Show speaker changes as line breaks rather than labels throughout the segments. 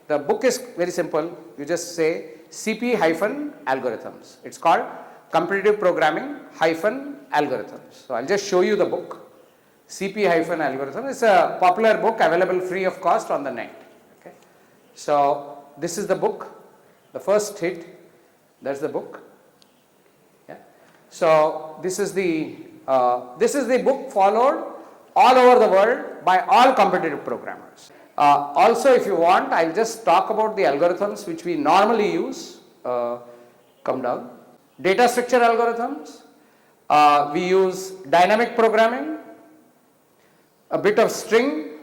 The book is very simple. You just say CP-algorithms. It's called Comparative Programming -algorithms. So I'll just show you the book. CP-algorithm is a popular book available free of cost on the net. Okay. So this is the book, the first hit. That's the book. Yeah. So this is the book followed all over the world by all competitive programmers. Also, if you want, I'll just talk about the algorithms which we normally use. Come down. Data structure algorithms. We use dynamic programming, a bit of string,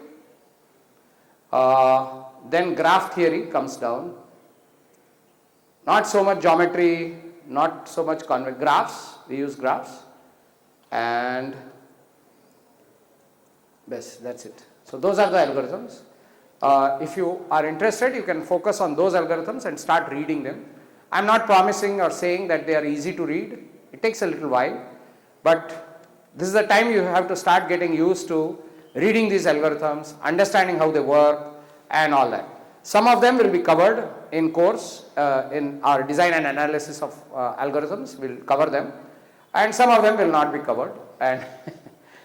then graph theory comes down. Not so much geometry, not so much convex graphs. We use graphs, and best, that's it. So those are the algorithms. If you are interested, you can focus on those algorithms and start reading them. I'm not promising or saying that they are easy to read. It takes a little while, but this is the time you have to start getting used to reading these algorithms, understanding how they work and all that. Some of them will be covered in course in our design and analysis of algorithms. We'll cover them, and some of them will not be covered, and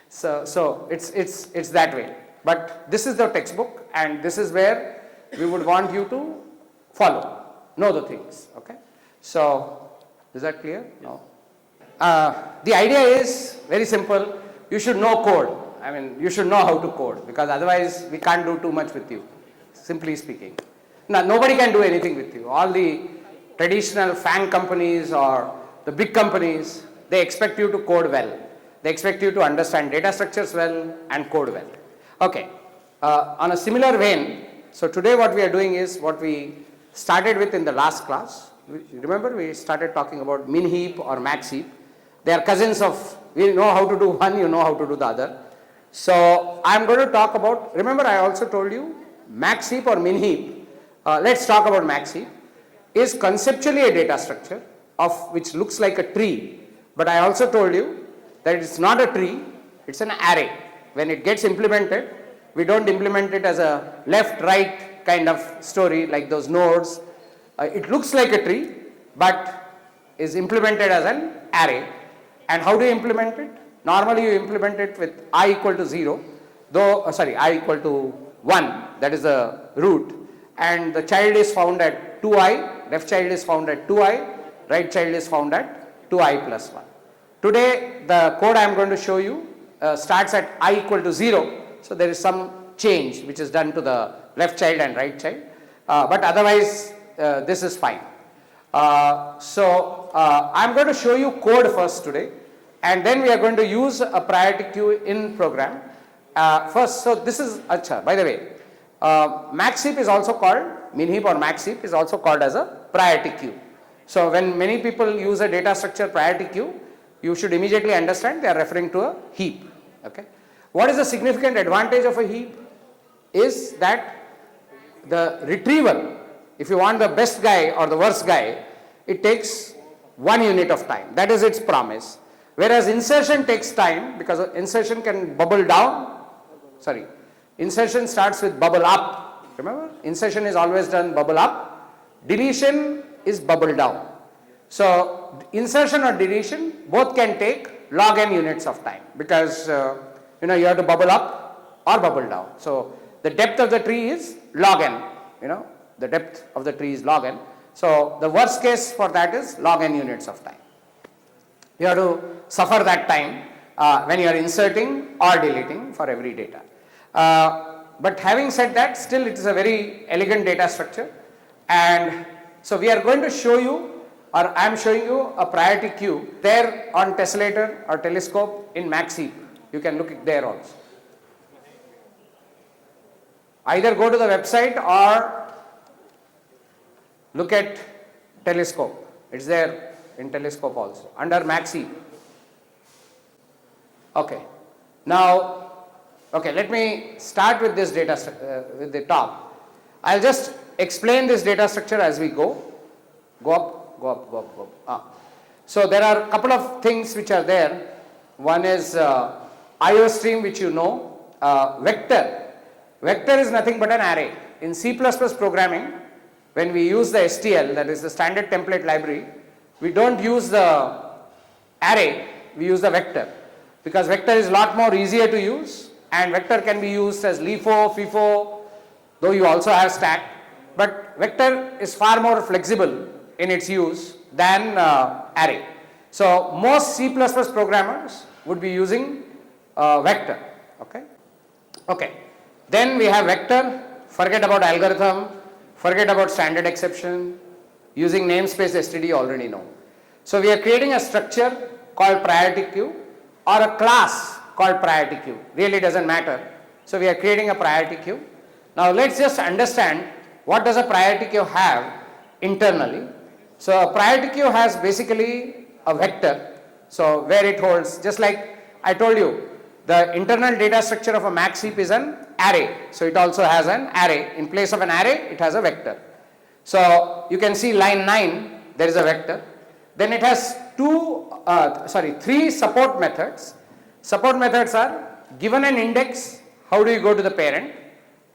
so it's that way. But this is the textbook, and this is where we would want you to follow, know the things. Okay. So is that clear? No. The idea is very simple. You should know code. I mean, you should know how to code, because otherwise we can't do too much with you, simply speaking. Now, nobody can do anything with you. All the traditional FANG companies or the big companies, they expect you to code well. They expect you to understand data structures well and code well. Okay. On a similar vein, so today what we are doing is what we started with in the last class. Remember, we started talking about min heap or max heap. They are cousins of, we know how to do one, you know how to do the other. So I'm going to talk about, remember I also told you max heap or min heap. Let's talk about max heap. Is conceptually a data structure of which looks like a tree, but I also told you that it's not a tree, it's an array. When it gets implemented, we don't implement it as a left-right kind of story like those nodes. It looks like a tree, but is implemented as an array. And how do you implement it? Normally you implement it with I equal to 0, I equal to 1, that is the root, and the child is found at 2i, left child is found at 2i, right child is found at 2i plus 1. Today the code I am going to show you starts at I equal to 0, so there is some change which is done to the left child and right child, but otherwise this is fine. I am going to show you code first today, and then we are going to use a priority queue in program. First, so this is, by the way, max heap is also called, min heap or max heap is also called as a priority queue. So when many people use a data structure priority queue, you should immediately understand they are referring to a heap. Okay. What is the significant advantage of a heap? Is that the retrieval, if you want the best guy or the worst guy, it takes 1 unit of time. That is its promise. Whereas insertion takes time, because insertion can bubble down. Insertion starts with bubble up. Remember, insertion is always done bubble up. Deletion is bubble down. So insertion or deletion both can take log n units of time, because you have to bubble up or bubble down. So the depth of the tree is log n. The depth of the tree is log n. So the worst case for that is log n units of time. You have to suffer that time when you are inserting or deleting for every data. But having said that, still it is a very elegant data structure, and so we are going to show you, or I am showing you a priority queue there on tessellator or telescope in max heap. You can look it there also. Either go to the website or look at telescope. It's there in telescope also under max heap. Okay. Now, let me start with this data with the top. I'll just explain this data structure as we go. Go up. So there are a couple of things which are there. One is IO stream, which you know. Vector. Vector is nothing but an array. in C++ programming, when we use the STL, that is the standard template library, we don't use the array, we use the vector, because vector is a lot more easier to use, and vector can be used as LIFO, FIFO, though you also have stack, but vector is far more flexible in its use than array. So most C++ programmers would be using vector. Okay. Then we have vector. Forget about algorithm. Forget about standard exception. Using namespace std, already know. So we are creating a structure called priority queue or a class called priority queue. Really doesn't matter. So we are creating a priority queue. Now let's just understand what does a priority queue have internally. So a priority queue has basically a vector. So where it holds, just like I told you, the internal data structure of a max heap is an array. So it also has an array. In place of an array, it has a vector. So you can see line 9, there is a vector. Then it has three support methods. Support methods are given an index, how do you go to the parent?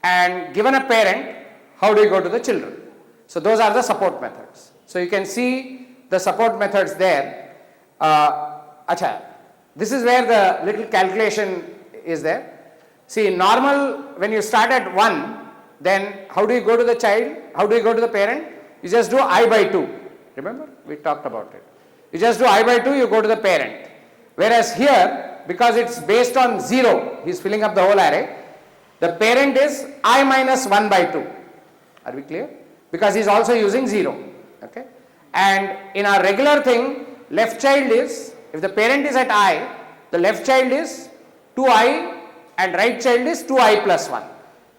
And given a parent, how do you go to the children? So those are the support methods. So you can see the support methods there. This is where the little calculation is there. See, normal, when you start at 1, then how do you go to the child? How do you go to the parent? You just do I by 2. Remember? We talked about it. You just do I by 2, you go to the parent. Whereas here, because it's based on 0, he's filling up the whole array, the parent is I minus 1 by 2. Are we clear? Because he's also using 0. Okay? And in our regular thing, left child is, if the parent is at I, the left child is 2I and right child is 2I plus 1.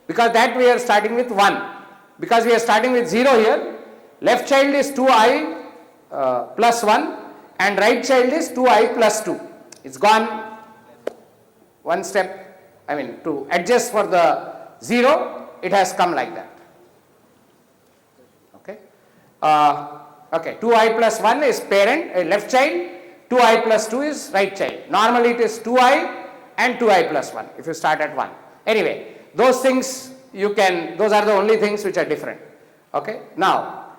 Because that we are starting with 1. Because we are starting with 0 here, left child is 2I plus 1 and right child is 2I plus 2. It's gone one step, to adjust for the 0, it has come like that. Okay, 2I plus 1 is parent, left child, 2I plus 2 is right child. Normally it is 2I and 2I plus 1 if you start at 1. Anyway, those things those are the only things which are different. Okay, now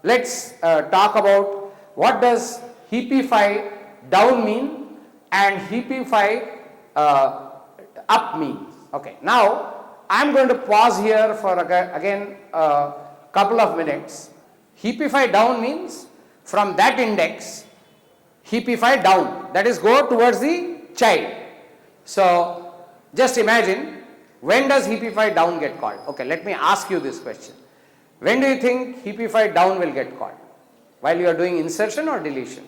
let's talk about what does heapify down mean and heapify up mean. Okay, now I am going to pause here for again a couple of minutes. Heapify down means from that index, heapify down, that is go towards the child. So just imagine, when does heapify down get called? Okay, let me ask you this question. When do you think heapify down will get called? While you are doing insertion or deletion?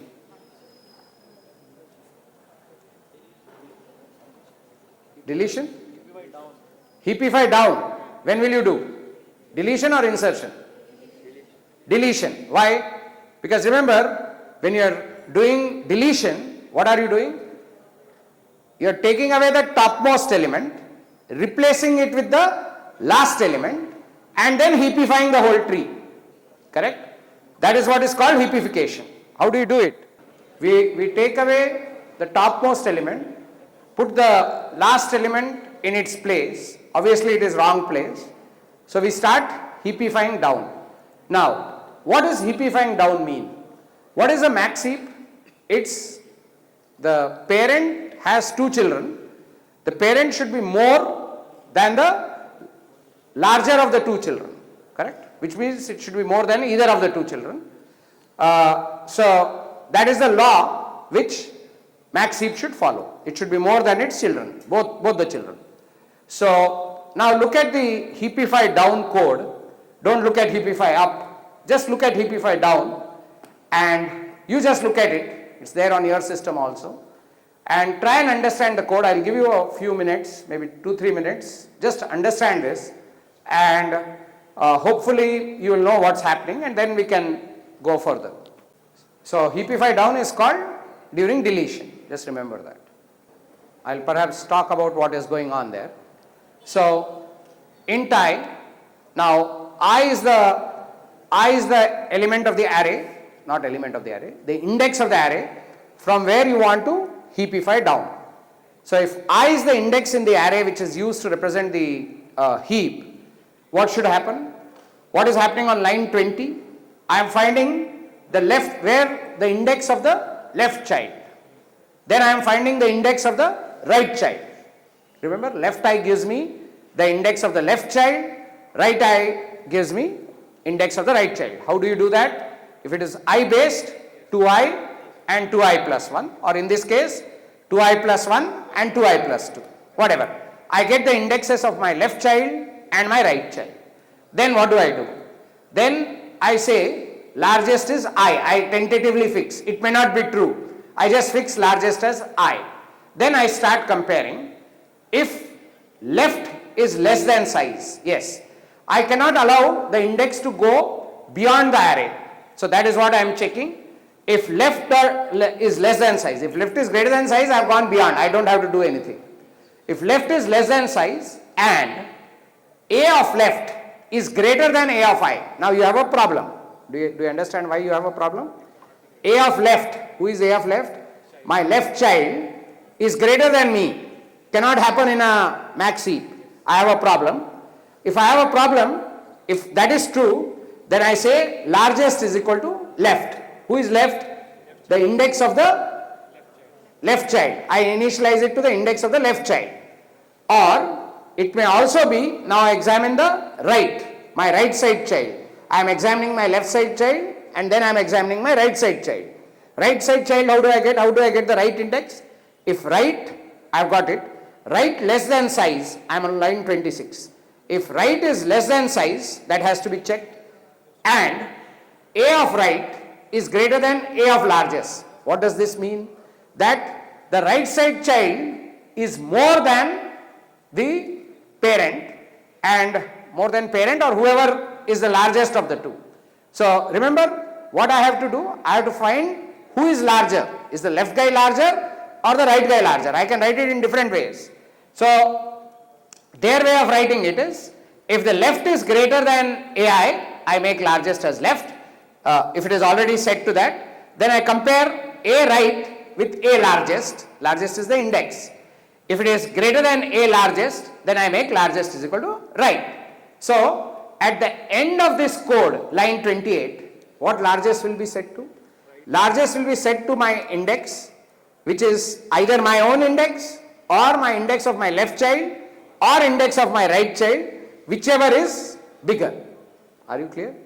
Deletion? Heapify down. When will you do? Deletion or insertion? Deletion. Why? Because remember, when you are doing deletion, what are you doing? You are taking away the topmost element, replacing it with the last element, and then heapifying the whole tree. Correct? That is what is called heapification. How do you do it? We take away the topmost element, put the last element in its place. Obviously it is wrong place. So we start heapifying down. Now, what does heapifying down mean? What is a max heap? It's the parent has 2 children. The parent should be more than the larger of the 2 children. Correct? Which means it should be more than either of the 2 children. So that is the law which max heap should follow. It should be more than its children, both the children. So now look at the heapify down code. Don't look at heapify up. Just look at heapify down and you just look at it. It's there on your system also. And try and understand the code. I'll give you a few minutes, maybe 2-3 minutes. Just understand this and hopefully you will know what's happening and then we can go further. So heapify down is called during deletion. Just remember that. I'll perhaps talk about what is going on there. So int I, now I is the element of the array, not element of the array, the index of the array from where you want to heapify down. So if I is the index in the array which is used to represent the heap, what should happen? What is happening on line 20? I am finding the left, where the index of the left child. Then I am finding the index of the right child. Remember, left eye gives me the index of the left child, right eye gives me index of the right child. How do you do that? If it is I based, 2i and 2i plus 1, or in this case 2i plus 1 and 2i plus 2, whatever. I get the indexes of my left child and my right child. Then what do? Then I say largest is I tentatively fix. It may not be true. I just fix largest as I. Then I start comparing. If left is less than size, yes, I cannot allow the index to go beyond the array. So that is what I am checking. If left is less than size, if left is greater than size, I have gone beyond. I don't have to do anything. If left is less than size and A of left is greater than A of I, now you have a problem. Do you understand why you have a problem? A of left, who is A of left? My left child is greater than me. Cannot happen in a max heap. I have a problem. If I have a problem, if that is true, then I say largest is equal to left. Who is left? The index of the left child. I initialize it to the index of the left child. Or it may also be, now I examine the right, my right side child. I am examining my left side child and then I am examining my right side child. Right side child, how do I get? How do I get the right index? If right, I have got it. Right less than size, I am on line 26. If right is less than size, that has to be checked. And A of right is greater than A of largest. What does this mean? That the right side child is more than the parent, and more than parent or whoever is the largest of the two. So remember what I have to do? I have to find who is larger. Is the left guy larger or the right guy larger? I can write it in different ways. So their way of writing it is, if the left is greater than AI, I make largest as left. If it is already set to that, then I compare A right with A largest. Largest is the index. If it is greater than A largest, then I make largest is equal to right. So at the end of this code, line 28, what largest will be set to? Largest will be set to my index, which is either my own index or my index of my left child or index of my right child, whichever is bigger. Are you clear?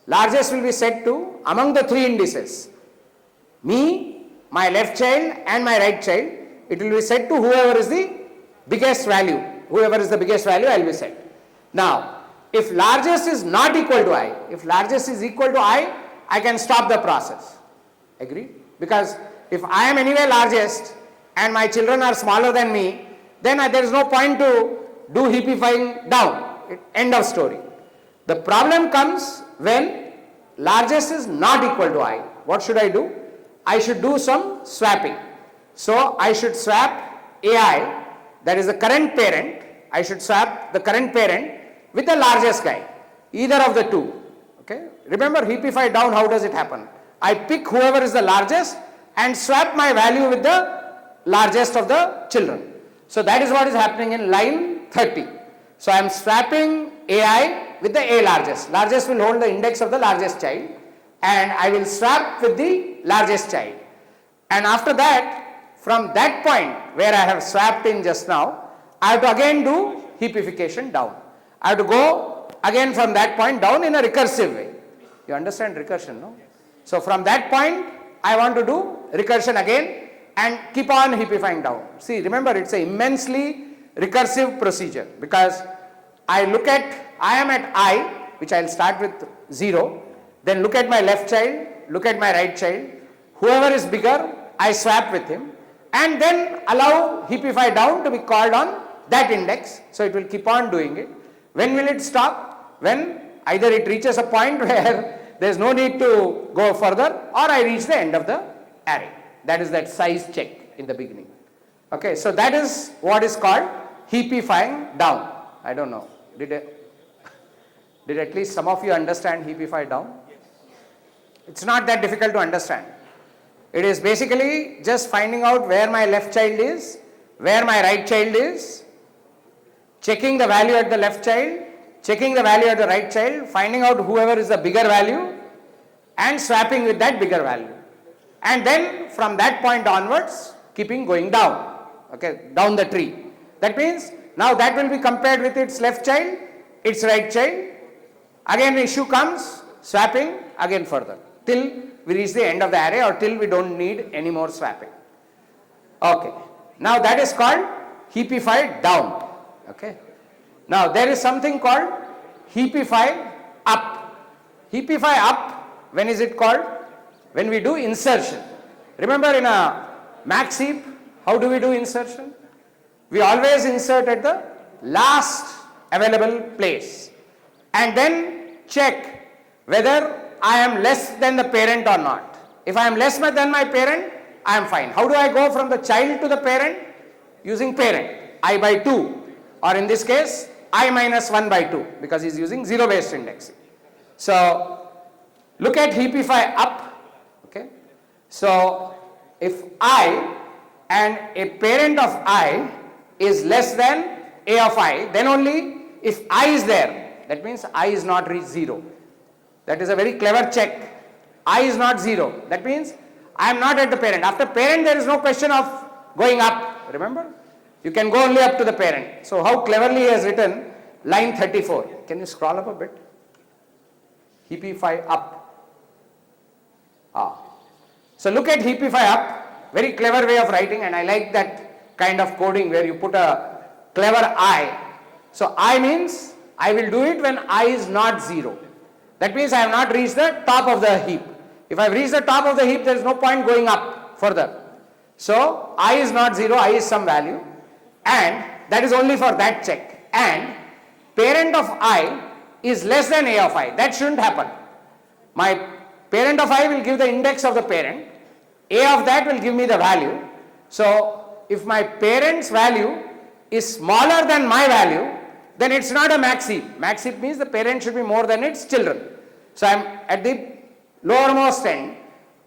Largest will be set to among the three indices. Me, my left child and my right child. It will be set to whoever is the biggest value. Whoever is the biggest value, I will be set. Now, if largest is not equal to I, if largest is equal to I can stop the process. Agree? Because if I am anyway largest and my children are smaller than me, then there is no point to do heapifying down. End of story. The problem comes when largest is not equal to I. What should I do? I should do some swapping. So I should swap AI, that is the current parent. I should swap the current parent with the largest guy, either of the two. Okay? Remember, heapify down, how does it happen? I pick whoever is the largest and swap my value with the largest of the children. So that is what is happening in line 30. So I am swapping AI with the A largest. Largest will hold the index of the largest child and I will swap with the largest child. And after that, from that point where I have swapped in just now, I have to again do heapification down. I have to go again from that point down in a recursive way. You understand recursion, no? So from that point, I want to do recursion again and keep on heapifying down. See, remember, it's an immensely recursive procedure because I am at I, which I will start with 0, then look at my left child, look at my right child, whoever is bigger, I swap with him and then allow heapify down to be called on that index. So it will keep on doing it. When will it stop? When either it reaches a point where there is no need to go further or I reach the end of the array. That is that size check in the beginning. Okay, so that is what is called heapifying down. I don't know. Did at least some of you understand heapify down? It's not that difficult to understand. It is basically just finding out where my left child is, where my right child is, checking the value at the left child, checking the value at the right child, finding out whoever is the bigger value and swapping with that bigger value. And then from that point onwards, keeping going down, okay, down the tree. That means now that will be compared with its left child, its right child. Again the issue comes, swapping again further till we reach the end of the array or till we don't need any more swapping. Okay, now that is called heapify down. Okay, now there is something called heapify up. Heapify up, when is it called? When we do insertion. Remember in a max heap, how do we do insertion? We always insert at the last available place and then check whether I am less than the parent or not. If I am less than my parent, I am fine. How do I go from the child to the parent? Using parent, I by 2, or in this case, I minus 1 by 2, because he is using zero based indexing. So look at heapify up. Okay, so if I and a parent of I is less than a of I, then only if I is there, that means I is not reached 0. That is a very clever check. I is not 0. That means I am not at the parent. After parent there is no question of going up. Remember? You can go only up to the parent. So how cleverly he has written line 34. Can you scroll up a bit? Heapify up. So look at heapify up. Very clever way of writing, and I like that kind of coding where you put a clever I. So I means I will do it when I is not 0. That means I have not reached the top of the heap. If I have reached the top of the heap, there is no point going up further. So I is not 0, I is some value, and that is only for that check. And parent of I is less than a of I. That shouldn't happen. My parent of I will give the index of the parent. A of that will give me the value. So if my parent's value is smaller than my value, then it's not a max heap. Max heap means the parent should be more than its children. So I am at the lowermost end.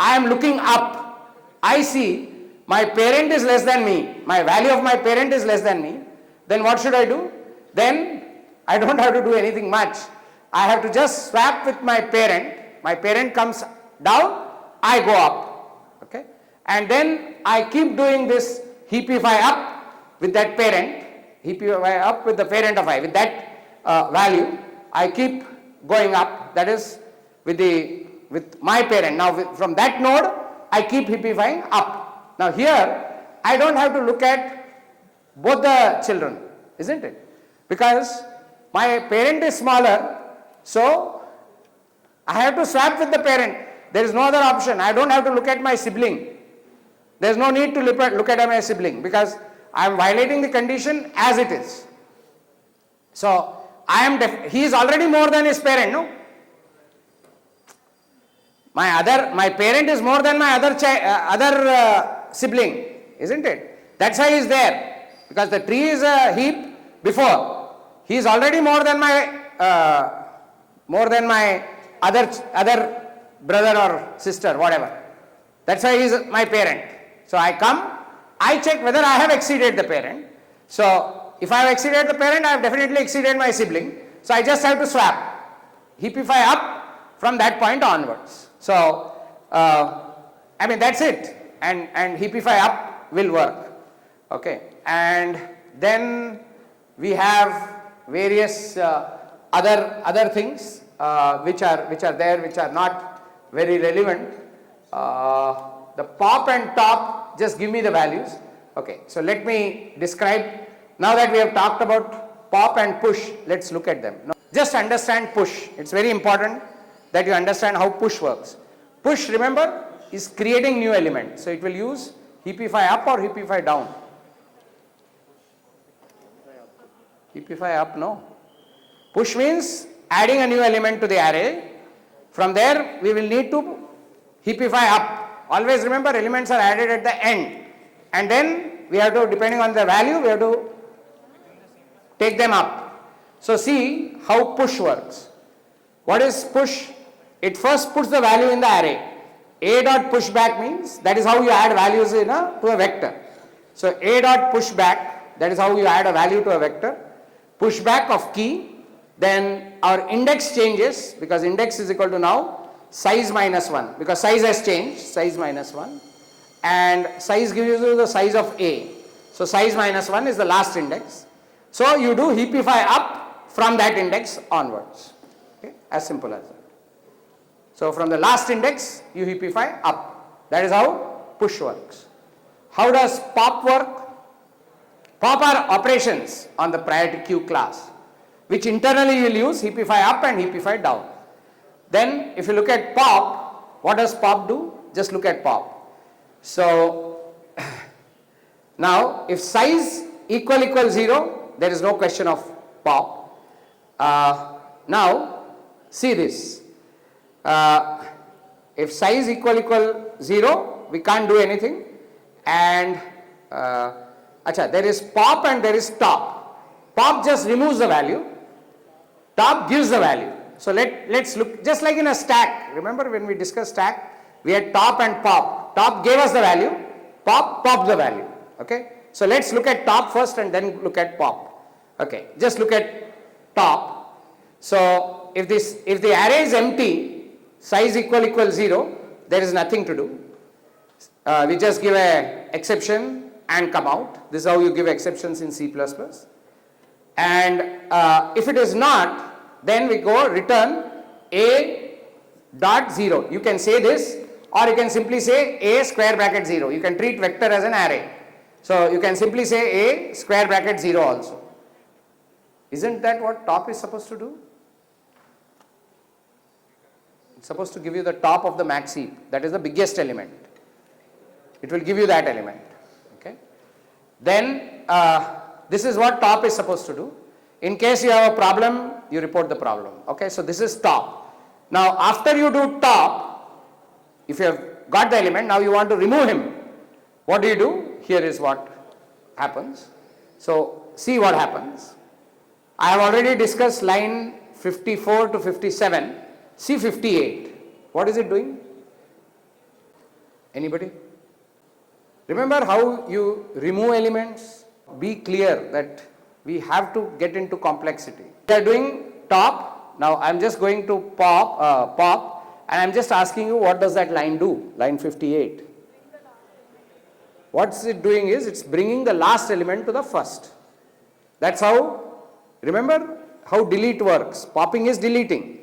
I am looking up. I see my parent is less than me. My value of my parent is less than me. Then what should I do? Then I don't have to do anything much. I have to just swap with my parent. My parent comes down, I go up. Okay? And then I keep doing this heapify up with that parent. Heapify up with the parent of I. With that value, I keep going up. That is with my parent. Now from that node, I keep heapifying up. Now here, I don't have to look at both the children, isn't it? Because my parent is smaller, so I have to swap with the parent. There is no other option. I don't have to look at my sibling. There is no need to look at my sibling because I am violating the condition as it is. So he is already more than his parent, no? My parent is more than my other sibling, isn't it? That's why he is there, because the tree is a heap before. He is already more than my other brother or sister, whatever. That's why he is my parent. So I come, I check whether I have exceeded the parent. So if I have exceeded the parent, I have definitely exceeded my sibling. So I just have to swap, heapify up from that point onwards. So I mean that's it, and heapify up will work. Okay, and then we have various other things which are there, which are not very relevant. The pop and top just give me the values. Okay, so let me describe. Now that we have talked about pop and push, let's look at them. Now, just understand push. It's very important that you understand how push works. Push, remember, is creating new element. So it will use heapify up or heapify down. Heapify up, no. Push means adding a new element to the array. From there, we will need to heapify up. Always remember, elements are added at the end. And then we have to, depending on the value, we have to take them up. So see how push works. What is push? It first puts the value in the array. A dot pushback means that is how you add values to a vector. So A dot pushback, that is how you add a value to a vector. Pushback of key, then our index changes, because index is equal to now size minus 1, because size has changed, size minus 1, and size gives you the size of A. So size minus 1 is the last index. So you do heapify up from that index onwards. Okay? As simple as that. So from the last index you heapify up. That is how push works. How does pop work? Pop are operations on the priority queue class, which internally you will use heapify up and heapify down. Then if you look at pop, what does pop do? Just look at pop. So now if size equal 0, there is no question of pop. Now see this. If size equal 0, we can't do anything, and there is pop and there is top. Pop just removes the value, top gives the value. So let's look, just like in a stack. Remember when we discussed stack, we had top and pop. Top gave us the value, pop popped the value. Okay, so let's look at top first and then look at pop. Okay, just look at top. So if the array is empty, size equal 0, there is nothing to do. We just give a exception and come out. This is how you give exceptions in C++. And if it is not, then we go return A dot 0. You can say this, or you can simply say A square bracket 0. You can treat vector as an array. So you can simply say A square bracket 0 also. Isn't that what top is supposed to do? It's supposed to give you the top of the max heap. That is the biggest element. It will give you that element. Okay. Then this is what top is supposed to do. In case you have a problem, you report the problem. Okay, so this is top. Now after you do top, if you have got the element, now you want to remove him. What do? Here is what happens. So see what happens. I have already discussed line 54 to 57. See 58. What is it doing? Anybody? Remember how you remove elements? Be clear that we have to get into complexity. We are doing top. Now I am just going to pop, and I am just asking you, what does that line do? Line 58. What's it doing is it's bringing the last element to the first. That's how, remember how delete works. Popping is deleting.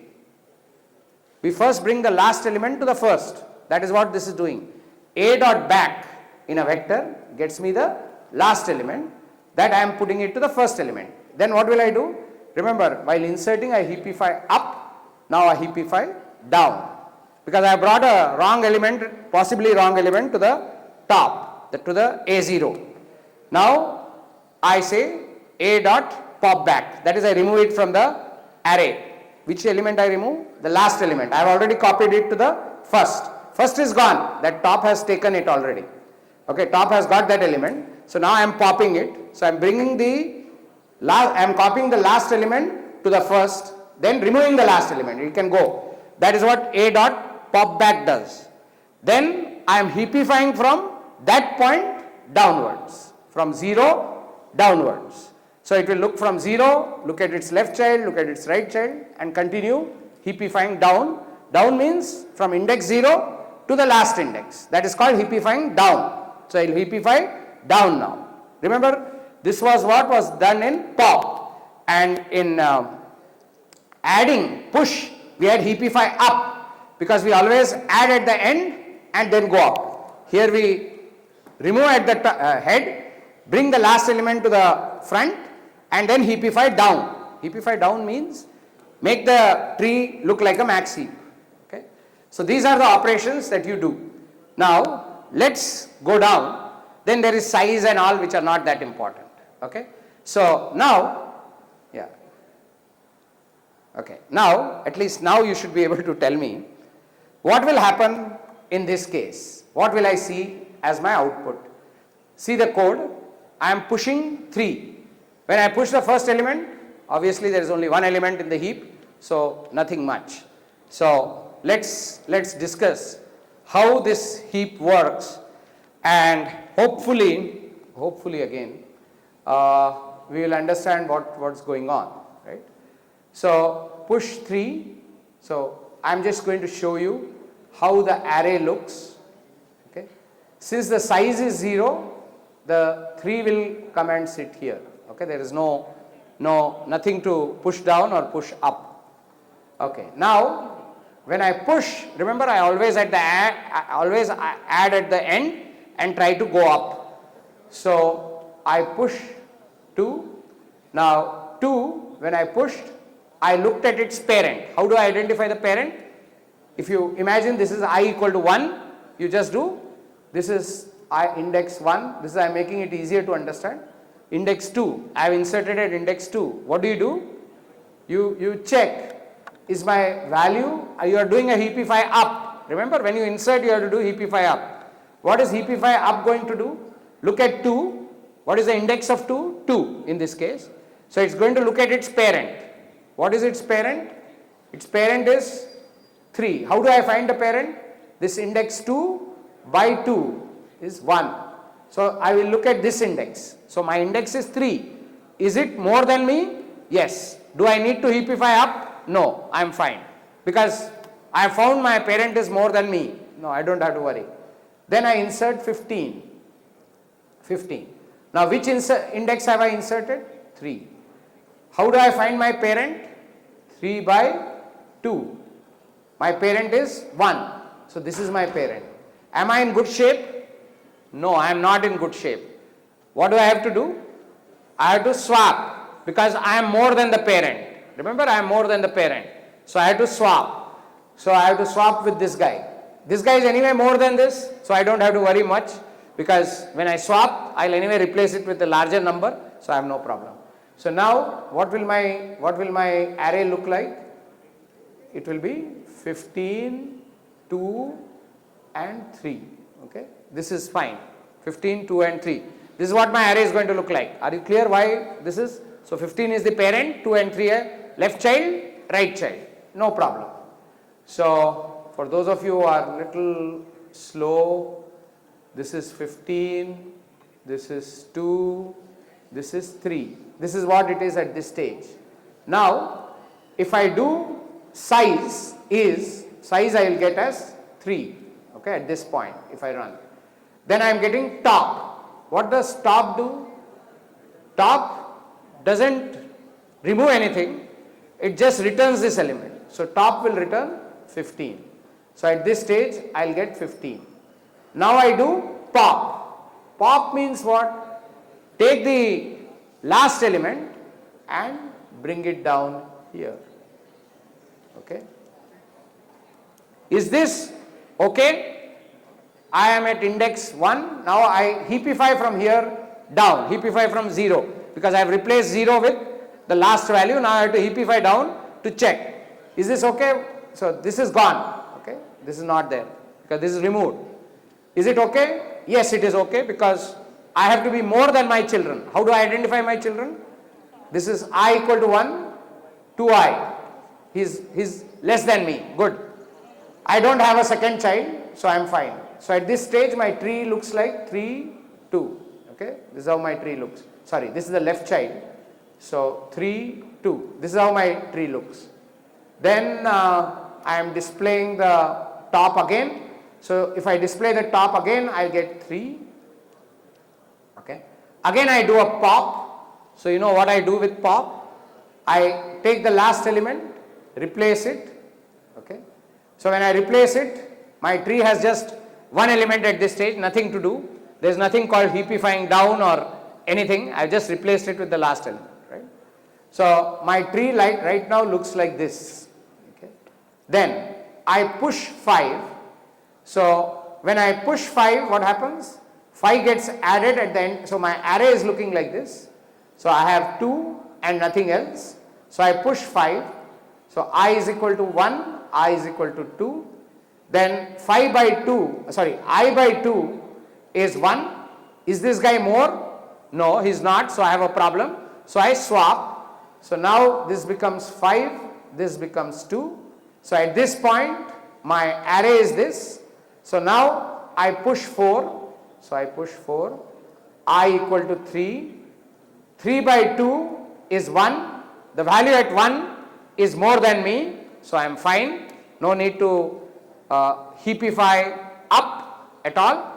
We first bring the last element to the first. That is what this is doing. A dot back in a vector gets me the last element, that I am putting it to the first element. Then what will I do? Remember, while inserting I heapify up, now I heapify down, because I brought a wrong element, possibly wrong element to the top, to the A0. Now I say A dot pop back, that is I remove it from the array. Which element I remove? The last element. I have already copied it to the first. First is gone, that top has taken it already. Okay, top has got that element. So now I am popping it. So I am bringing I am copying the last element to the first, then removing the last element. It can go. That is what A dot pop back does. Then I am heapifying from that point downwards, from 0 downwards. So it will look from 0, look at its left child, look at its right child, and continue heapifying down. Down means from index 0 to the last index. That is called heapifying down. So I will heapify down now. Remember, this was what was done in pop, and in adding push we had heapify up, because we always add at the end and then go up. Here we remove at the head, bring the last element to the front, and then heapify down. Heapify down means make the tree look like a max heap. Okay? So these are the operations that you do. Now let's go down. Then there is size and all, which are not that important. Okay? So now, yeah. Okay. Now, at least now you should be able to tell me what will happen in this case. What will I see as my output? See the code. I am pushing 3. When I push the first element, obviously there is only one element in the heap, so nothing much. So let's discuss how this heap works, and hopefully again we will understand what's going on, right? So push 3. So I am just going to show you how the array looks. Okay. Since the size is 0, the 3 will come and sit here. Okay. There is nothing to push down or push up. Okay. Now when I push, remember I always add at the end and try to go up. So I push 2. Now 2, when I pushed, I looked at its parent. How do I identify the parent? If you imagine this is I equal to 1, you just do, this is I index 1, this is I am making it easier to understand. Index 2, I have inserted at index 2. What do? You check, is my value, you are doing a heapify up. Remember when you insert you have to do heapify up. What is heapify up going to do? Look at 2. What is the index of 2? 2 in this case. So it's going to look at its parent. What is its parent? Its parent is 3. How do I find the parent? This index 2 by 2 is 1. So I will look at this index. So my index is 3. Is it more than me? Yes. Do I need to heapify up? No, I am fine. Because I have found my parent is more than me. No, I don't have to worry. Then I insert 15. 15. Now which index have I inserted? 3. How do I find my parent? 3 by 2. My parent is 1. So this is my parent. Am I in good shape? No, I am not in good shape. What do I have to do? I have to swap because I am more than the parent. Remember, I am more than the parent. So I have to swap. So I have to swap with this guy. This guy is anyway more than this, so I don't have to worry much because when I swap, I will anyway replace it with a larger number, so I have no problem. So now what will my array look like? It will be 15, 2 and 3. Okay, this is fine. 15, 2 and 3. This is what my array is going to look like. Are you clear why this is? So 15 is the parent, 2 and 3 are left child, right child. No problem. So for those of you who are little slow, this is 15, this is 2, this is 3. This is what it is at this stage. Now if I do size I will get as 3. Okay, at this point if I run. Then I am getting top. What does top do? Top doesn't remove anything, it just returns this element. So top will return 15. So at this stage I will get 15. Now I do pop. Pop means what? Take the last element and bring it down here. Okay. Is this okay? I am at index 1. Now I heapify from here down, heapify from 0 because I have replaced 0 with the last value. Now I have to heapify down to check. Is this okay? So this is gone. Okay. This is not there because this is removed. Is it okay? Yes, it is okay because I have to be more than my children. How do I identify my children? This is I equal to 1, 2I. He's less than me. Good. I don't have a second child, so I am fine. So at this stage my tree looks like 3, 2. Okay. This is how my tree looks. Sorry, this is the left child. So 3, 2. This is how my tree looks. Then I am displaying the top again. So if I display the top again, I will get 3. Okay. Again I do a pop. So you know what I do with pop? I take the last element, replace it. Okay. So when I replace it, my tree has just one element at this stage, nothing to do. There is nothing called heapifying down or anything. I have just replaced it with the last element. Right. So my tree right now looks like this. Okay. Then I push 5. So when I push 5, what happens? 5 gets added at the end. So my array is looking like this. So I have 2 and nothing else. So I push 5. So I is equal to 1, I is equal to 2. Then I by 2 is 1. Is this guy more? No, he is not. So I have a problem. So I swap. So now this becomes 5, this becomes 2. So at this point, my array is this. So now I push 4. So I push 4. I equal to 3. 3 by 2 is 1. The value at 1 is more than me, so I am fine. No need to heapify up at all,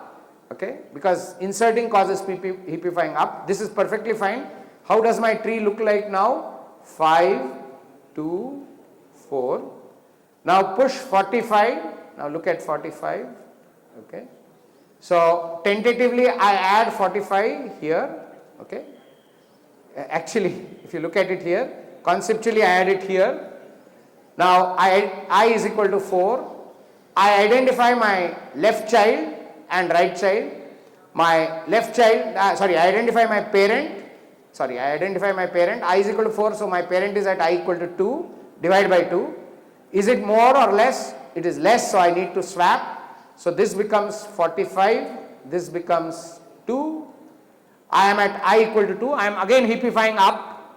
okay, because inserting causes heapifying up. This is perfectly fine. How does my tree look like now? 5, 2, 4. Now push 45. Now look at 45, okay. So tentatively I add 45 here, okay. Actually, if you look at it here, conceptually I add it here. Now I is equal to 4. I identify my left child and right child. My left child, I identify my parent. I identify my parent. I is equal to 4, so my parent is at I equal to 2. Divide by 2. Is it more or less? It is less, so I need to swap. So this becomes 45. This becomes 2. I am at I equal to 2. I am again heapifying up.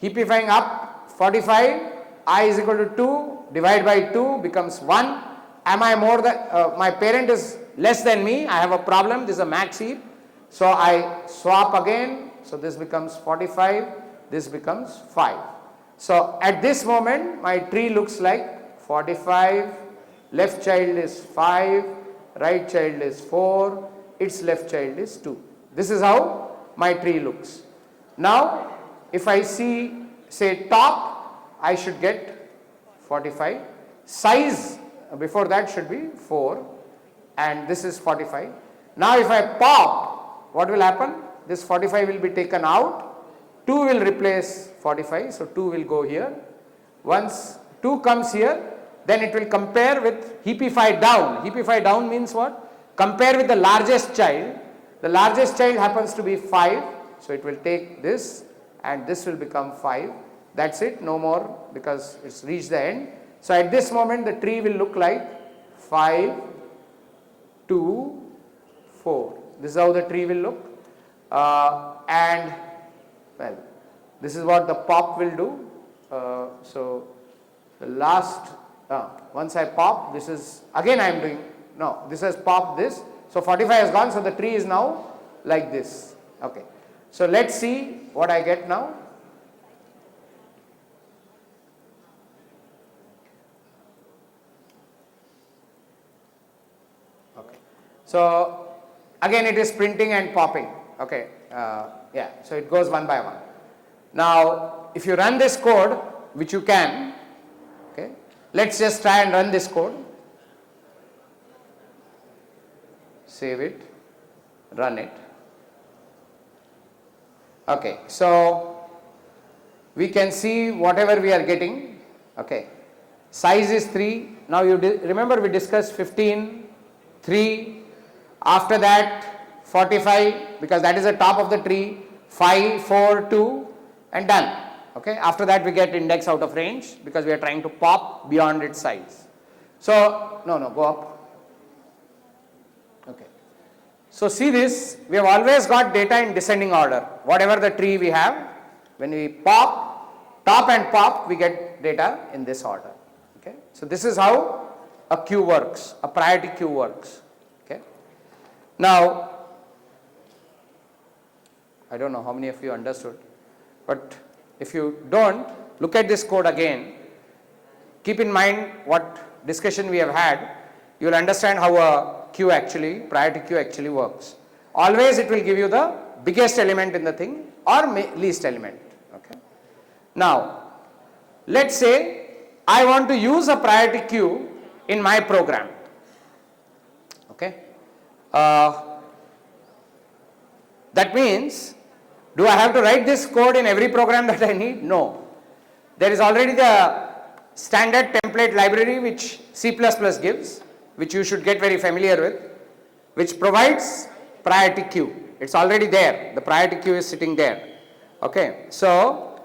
Heapifying up 45. I is equal to 2. Divide by 2 becomes 1. Am I more than, my parent is less than me. I have a problem. This is a max heap. So I swap again. So this becomes 45. This becomes 5. So at this moment my tree looks like 45. Left child is 5. Right child is 4. Its left child is 2. This is how my tree looks. Now if I see, say, top, I should get 45. Size before that should be 4, and this is 45. Now if I pop, what will happen? This 45 will be taken out. 2 will replace 45, so 2 will go here. Once 2 comes here, then it will compare with heapify down. Heapify down means what? Compare with the largest child. The largest child happens to be 5, so it will take this and this will become 5. That's it, no more, because it's reached the end. So at this moment the tree will look like 5, 2, 4. This is how the tree will look. And well, this is what the pop will do. So the last, once I pop, this is, again I am doing, no, this has popped this. So 45 has gone, so the tree is now like this. Okay. So let's see what I get now. Okay. So again it is printing and popping. Okay. Yeah. So it goes one by one. Now if you run this code, which you can, okay, let's just try and run this code. Save it, run it. Okay, so we can see whatever we are getting. Okay, size is 3. Now you remember we discussed 15, 3. After that 45, because that is the top of the tree. 5, 4, 2, and done. Okay, after that we get index out of range because we are trying to pop beyond its size. So no, go up. Okay. So see this, we have always got data in descending order. Whatever the tree we have, when we pop, top and pop, we get data in this order. Okay. So this is how a queue works, a priority queue works. Okay. Now, I don't know how many of you understood, but if you don't, look at this code again. Keep in mind what discussion we have had. You will understand how a queue actually, priority queue actually works. Always it will give you the biggest element in the thing or least element. Okay. Now, let's say I want to use a priority queue in my program. Okay. That means, do I have to write this code in every program that I need? No. There is already the standard template library which C++ gives, which you should get very familiar with, which provides priority queue. It's already there. The priority queue is sitting there. Okay. So,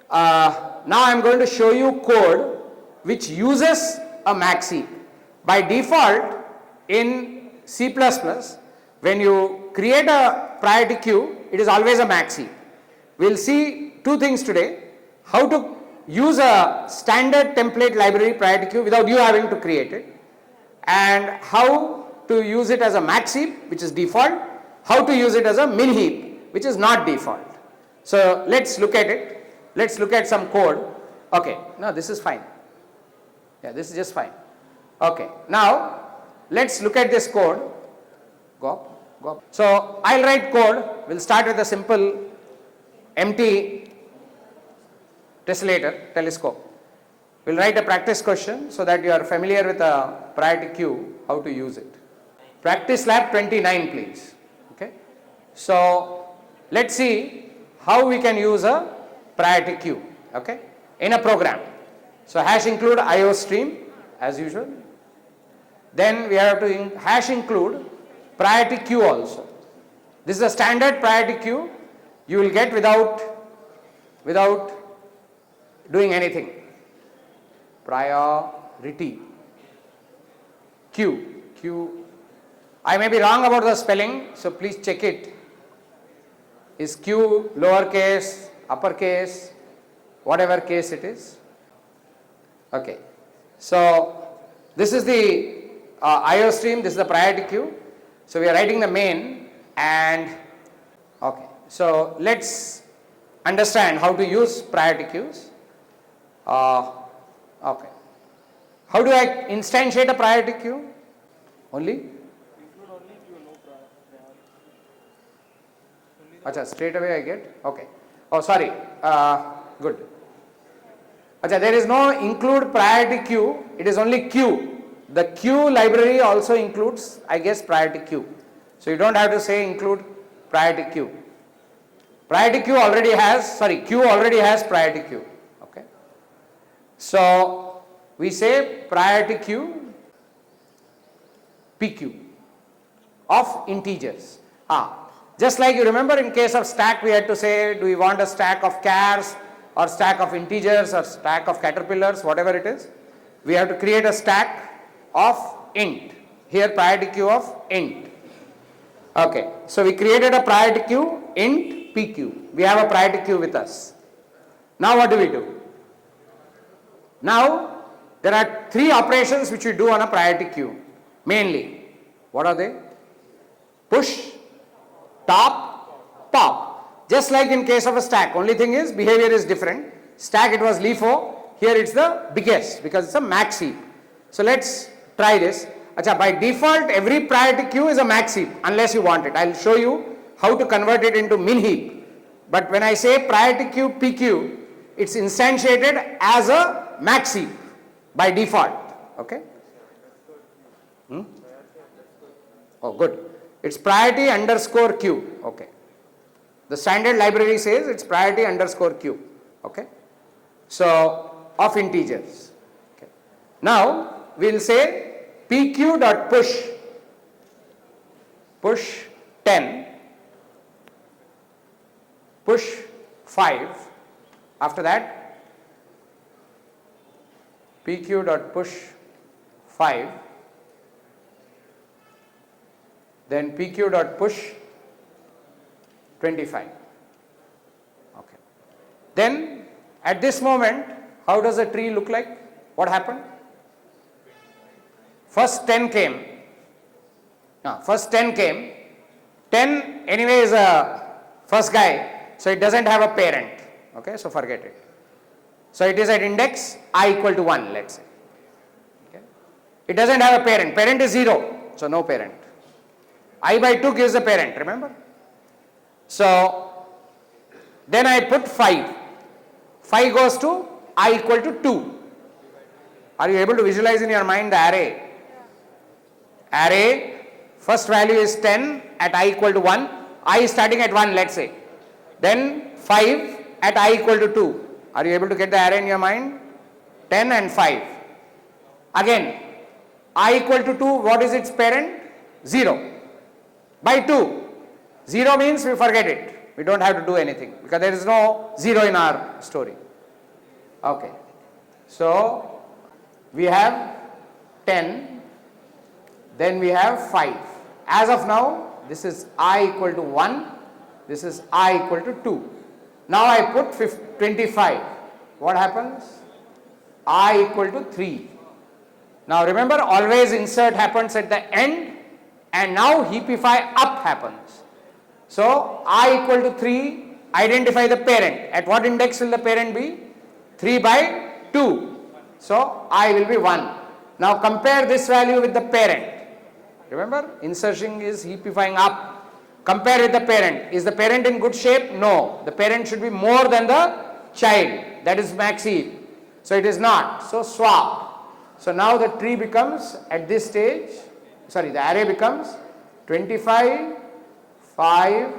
now I am going to show you code which uses a max heap. By default, in C++, when you create a priority queue, it is always a max heap. We will see two things today: how to use a standard template library priority queue without you having to create it, and how to use it as a max heap, which is default, how to use it as a min heap, which is not default. So let's look at it. Let's look at some code. Okay, no, this is fine. Yeah, this is just fine. Okay, now let's look at this code. Go up, go up. So I'll write code. We'll start with a simple empty tessellator, telescope. We'll write a practice question so that you are familiar with a priority queue, how to use it. Practice lab 29, please. Okay. So let's see how we can use a priority queue, okay, in a program. So hash include IO stream as usual. Then we have to hash include priority queue also. This is a standard priority queue you will get without doing anything. Priority queue. I may be wrong about the spelling, so please check it. Is Q lowercase, uppercase, whatever case it is? Okay. So this is the IO stream, this is the priority queue. So we are writing the main and okay. So let's understand how to use priority queues. Okay. How do I instantiate a priority queue? Only? Acha, straight away I get? Okay. Oh, sorry. Good. Acha, there is no include priority queue. It is only queue. The queue library also includes, I guess, priority queue. So you don't have to say include priority queue. Priority queue already has, queue already has priority queue. Okay. So we say priority queue PQ of integers. Just like you remember in case of stack, we had to say, do we want a stack of chars or stack of integers or stack of caterpillars, whatever it is. We have to create a stack of int. Here priority queue of int. Okay, so we created a priority queue int PQ. We have a priority queue with us. Now what do we do? Now there are three operations which we do on a priority queue mainly. What are they? Push, top, pop. Just like in case of a stack, only thing is behavior is different. Stack it was LIFO, here it's the biggest because it's a max heap. So let's try this. Achha, by default every priority queue is a max heap unless you want it. I'll show you how to convert it into min heap. But when I say priority queue PQ, it's instantiated as a max heap by default. Okay? Oh, good. It's priority underscore queue. Okay. The standard library says it's priority underscore queue. Okay. So of integers. Okay. Now we'll say PQ dot push 10, push 5. After that PQ dot push 5. Then PQ dot push 25. Okay. Then at this moment, how does the tree look like? What happened? First 10 came. First 10 came. 10 anyway is a first guy, so it doesn't have a parent. Okay, so forget it. So it is at index I equal to 1, let's say. Okay. It doesn't have a parent. Parent is 0, so no parent. I by 2 gives a parent, remember? So then I put 5. 5 goes to I equal to 2. Are you able to visualize in your mind the array? Array, first value is 10 at I equal to 1. I is starting at 1, let's say. Then 5 at I equal to 2. Are you able to get the array in your mind? 10 and 5. Again, I equal to 2, what is its parent? 0. By 2. 0 means we forget it. We don't have to do anything because there is no 0 in our story. Okay. So we have 10. Then we have 5. As of now, this is I equal to 1. This is I equal to 2. Now I put 25. What happens? I equal to 3. Now remember, always insert happens at the end. And now heapify up happens. So I equal to 3, identify the parent. At what index will the parent be? 3 by 2. So I will be 1. Now compare this value with the parent. Remember, insertion is heapifying up. Compare with the parent. Is the parent in good shape? No. The parent should be more than the child. That is max heap. So it is not. So swap. So now the tree becomes at this stage, sorry, the array becomes 25, 5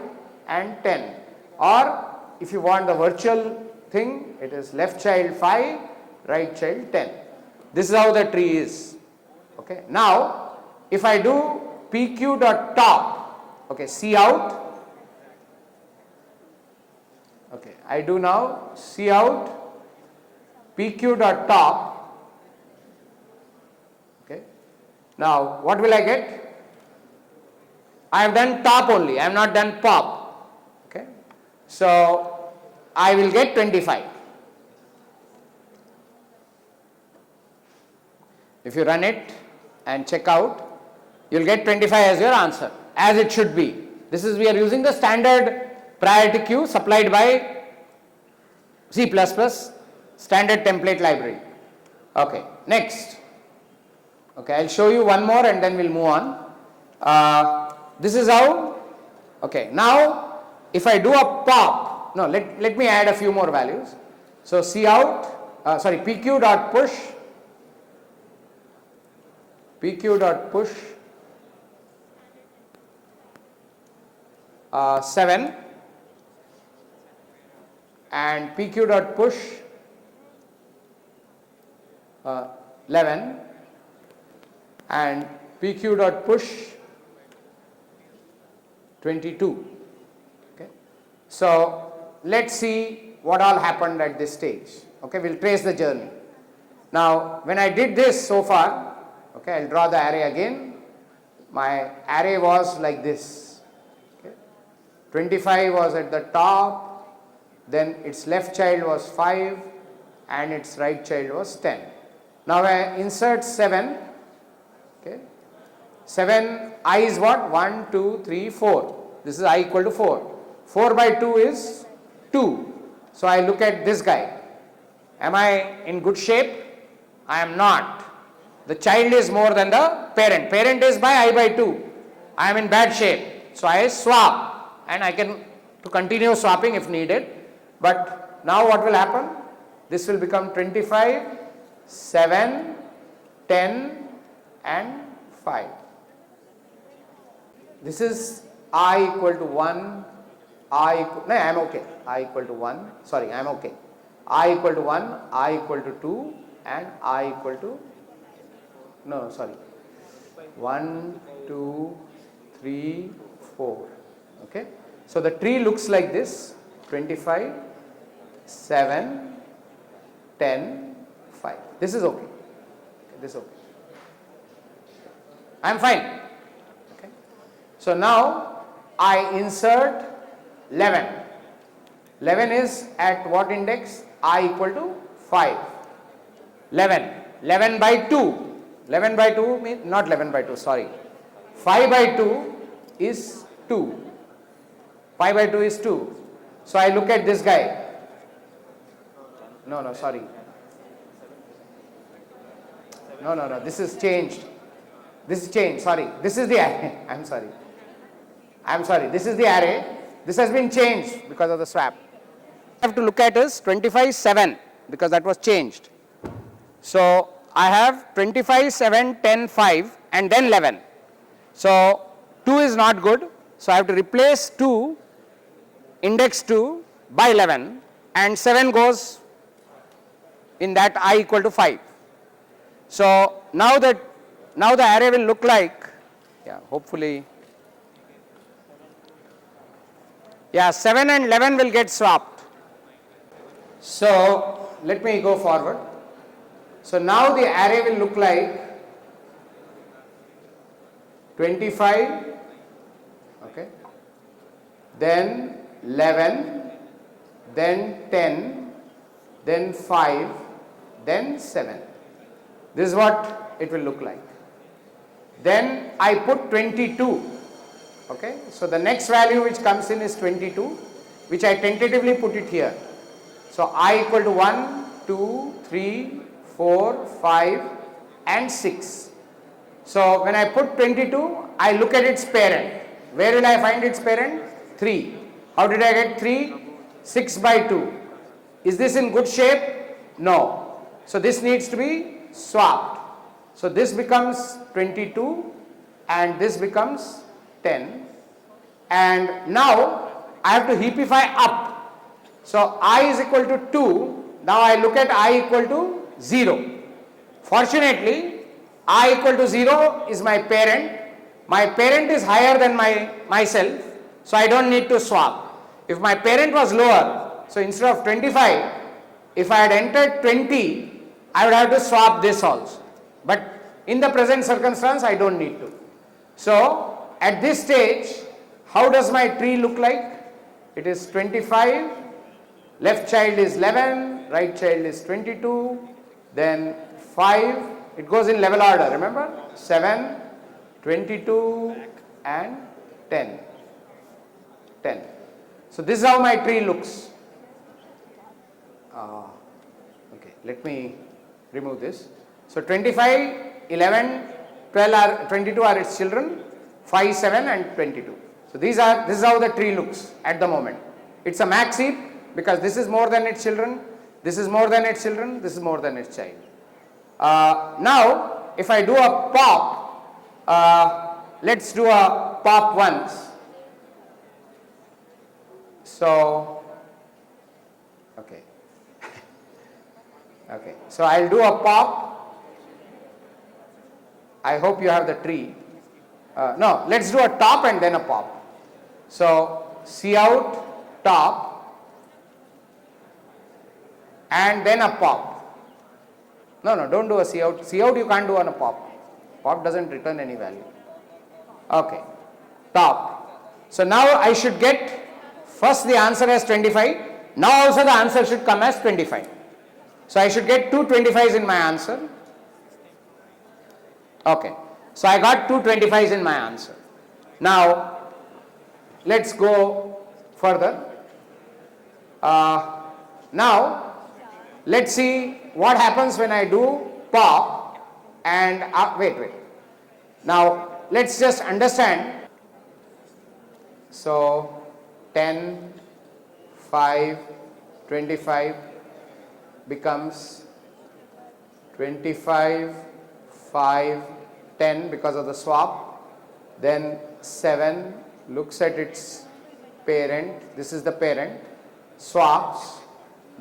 and 10. Or if you want the virtual thing, it is left child 5, right child 10. This is how the tree is. Okay. Now, if I do pq.top, okay, see out. Okay, I do now see out pq.top. Okay. Now, what will I get? I have done top only, I have not done pop. Okay. So, I will get 25. If you run it and check out, you will get 25 as your answer, as it should be. This is, we are using the standard priority queue supplied by C++, standard template library. Okay, next. Okay, I will show you one more and then we will move on. This is how, okay, now if I do a pop, no, let me add a few more values. So see out, pq.push, pq.push 7 and pq.push 11 and pq.push 22. Okay. So let's see what all happened at this stage. Okay, we'll trace the journey. Now, when I did this so far, okay, I'll draw the array again. My array was like this. Okay. 25 was at the top, then its left child was 5 and its right child was 10. Now I insert 7. Okay. 7, I is what? 1, 2, 3, 4. This is I equal to 4. 4 by 2 is 2. So I look at this guy. Am I in good shape? I am not. The child is more than the parent. Parent is by I by 2. I am in bad shape. So I swap and I can to continue swapping if needed. But now what will happen? This will become 25, 7, 10 and 5. This is I equal to 1, I am okay. I equal to 1, sorry, I am okay. I equal to 1, I equal to 2 and I equal to, no, sorry, 1, 2, 3, 4. Okay. So the tree looks like this, 25, 7, 10, 5. This is okay. This is okay. I am fine. Okay. So now I insert 11. 11 is at what index? I equal to 5. 11. 11 by 2. 11 by 2 means, not 11 by 2, sorry. 5 by 2 is 2. 5 by 2 is 2. So I look at this guy. No, sorry. No, this is changed. This is changed, sorry. This is the array. I'm sorry. This is the array. This has been changed because of the swap. I have to look at is 25, 7 because that was changed. So I have 25, 7, 10, 5 and then 11. So 2 is not good. So I have to replace 2, index 2 by 11 and 7 goes in that I equal to 5. So now the array will look like, hopefully, 7 and 11 will get swapped. So let me go forward. So now the array will look like 25, okay, then 11, then 10, then 5, then 7. This is what it will look like. Then I put 22. Okay, so the next value which comes in is 22, which I tentatively put it here. So I equal to 1, 2, 3, 4, 5 and 6. So when I put 22, I look at its parent. Where will I find its parent? 3. How did I get 3? 6 by 2. Is this in good shape? No. So this needs to be swapped. So this becomes 22 and this becomes 10. And now I have to heapify up. So I is equal to 2. Now I look at I equal to 0. Fortunately, I equal to 0 is my parent. My parent is higher than myself, so I don't need to swap. If my parent was lower, so instead of 25, if I had entered 20, I would have to swap this also. But in the present circumstance, I don't need to. So at this stage, how does my tree look like? It is 25, left child is 11, right child is 22, then 5, it goes in level order, remember? 7, 22 and 10. 10. So this is how my tree looks. Okay, let me remove this. So 25, 11, 12 are 22 are its children, 5, 7 and 22. So this is how the tree looks at the moment. It's a max heap because this is more than its children, this is more than its children, this is more than its child. Now if I do a pop, let's do a pop once. So okay. Okay, so I'll do a pop. I hope you have the tree. No, let's do a top and then a pop. So see out, top and then a pop. No, don't do a see out. See out you can't do on a pop. Pop doesn't return any value. Okay, top. So now I should get first the answer as 25. Now also the answer should come as 25. So I should get two 25s in my answer. Okay, so I got two 25s in my answer. Now let's go further. Now let's see what happens when I do pop and wait. Now let's just understand. So 10, 5, 25 becomes 25, 5, 10 because of the swap. Then 7 looks at its parent, this is the parent, swaps,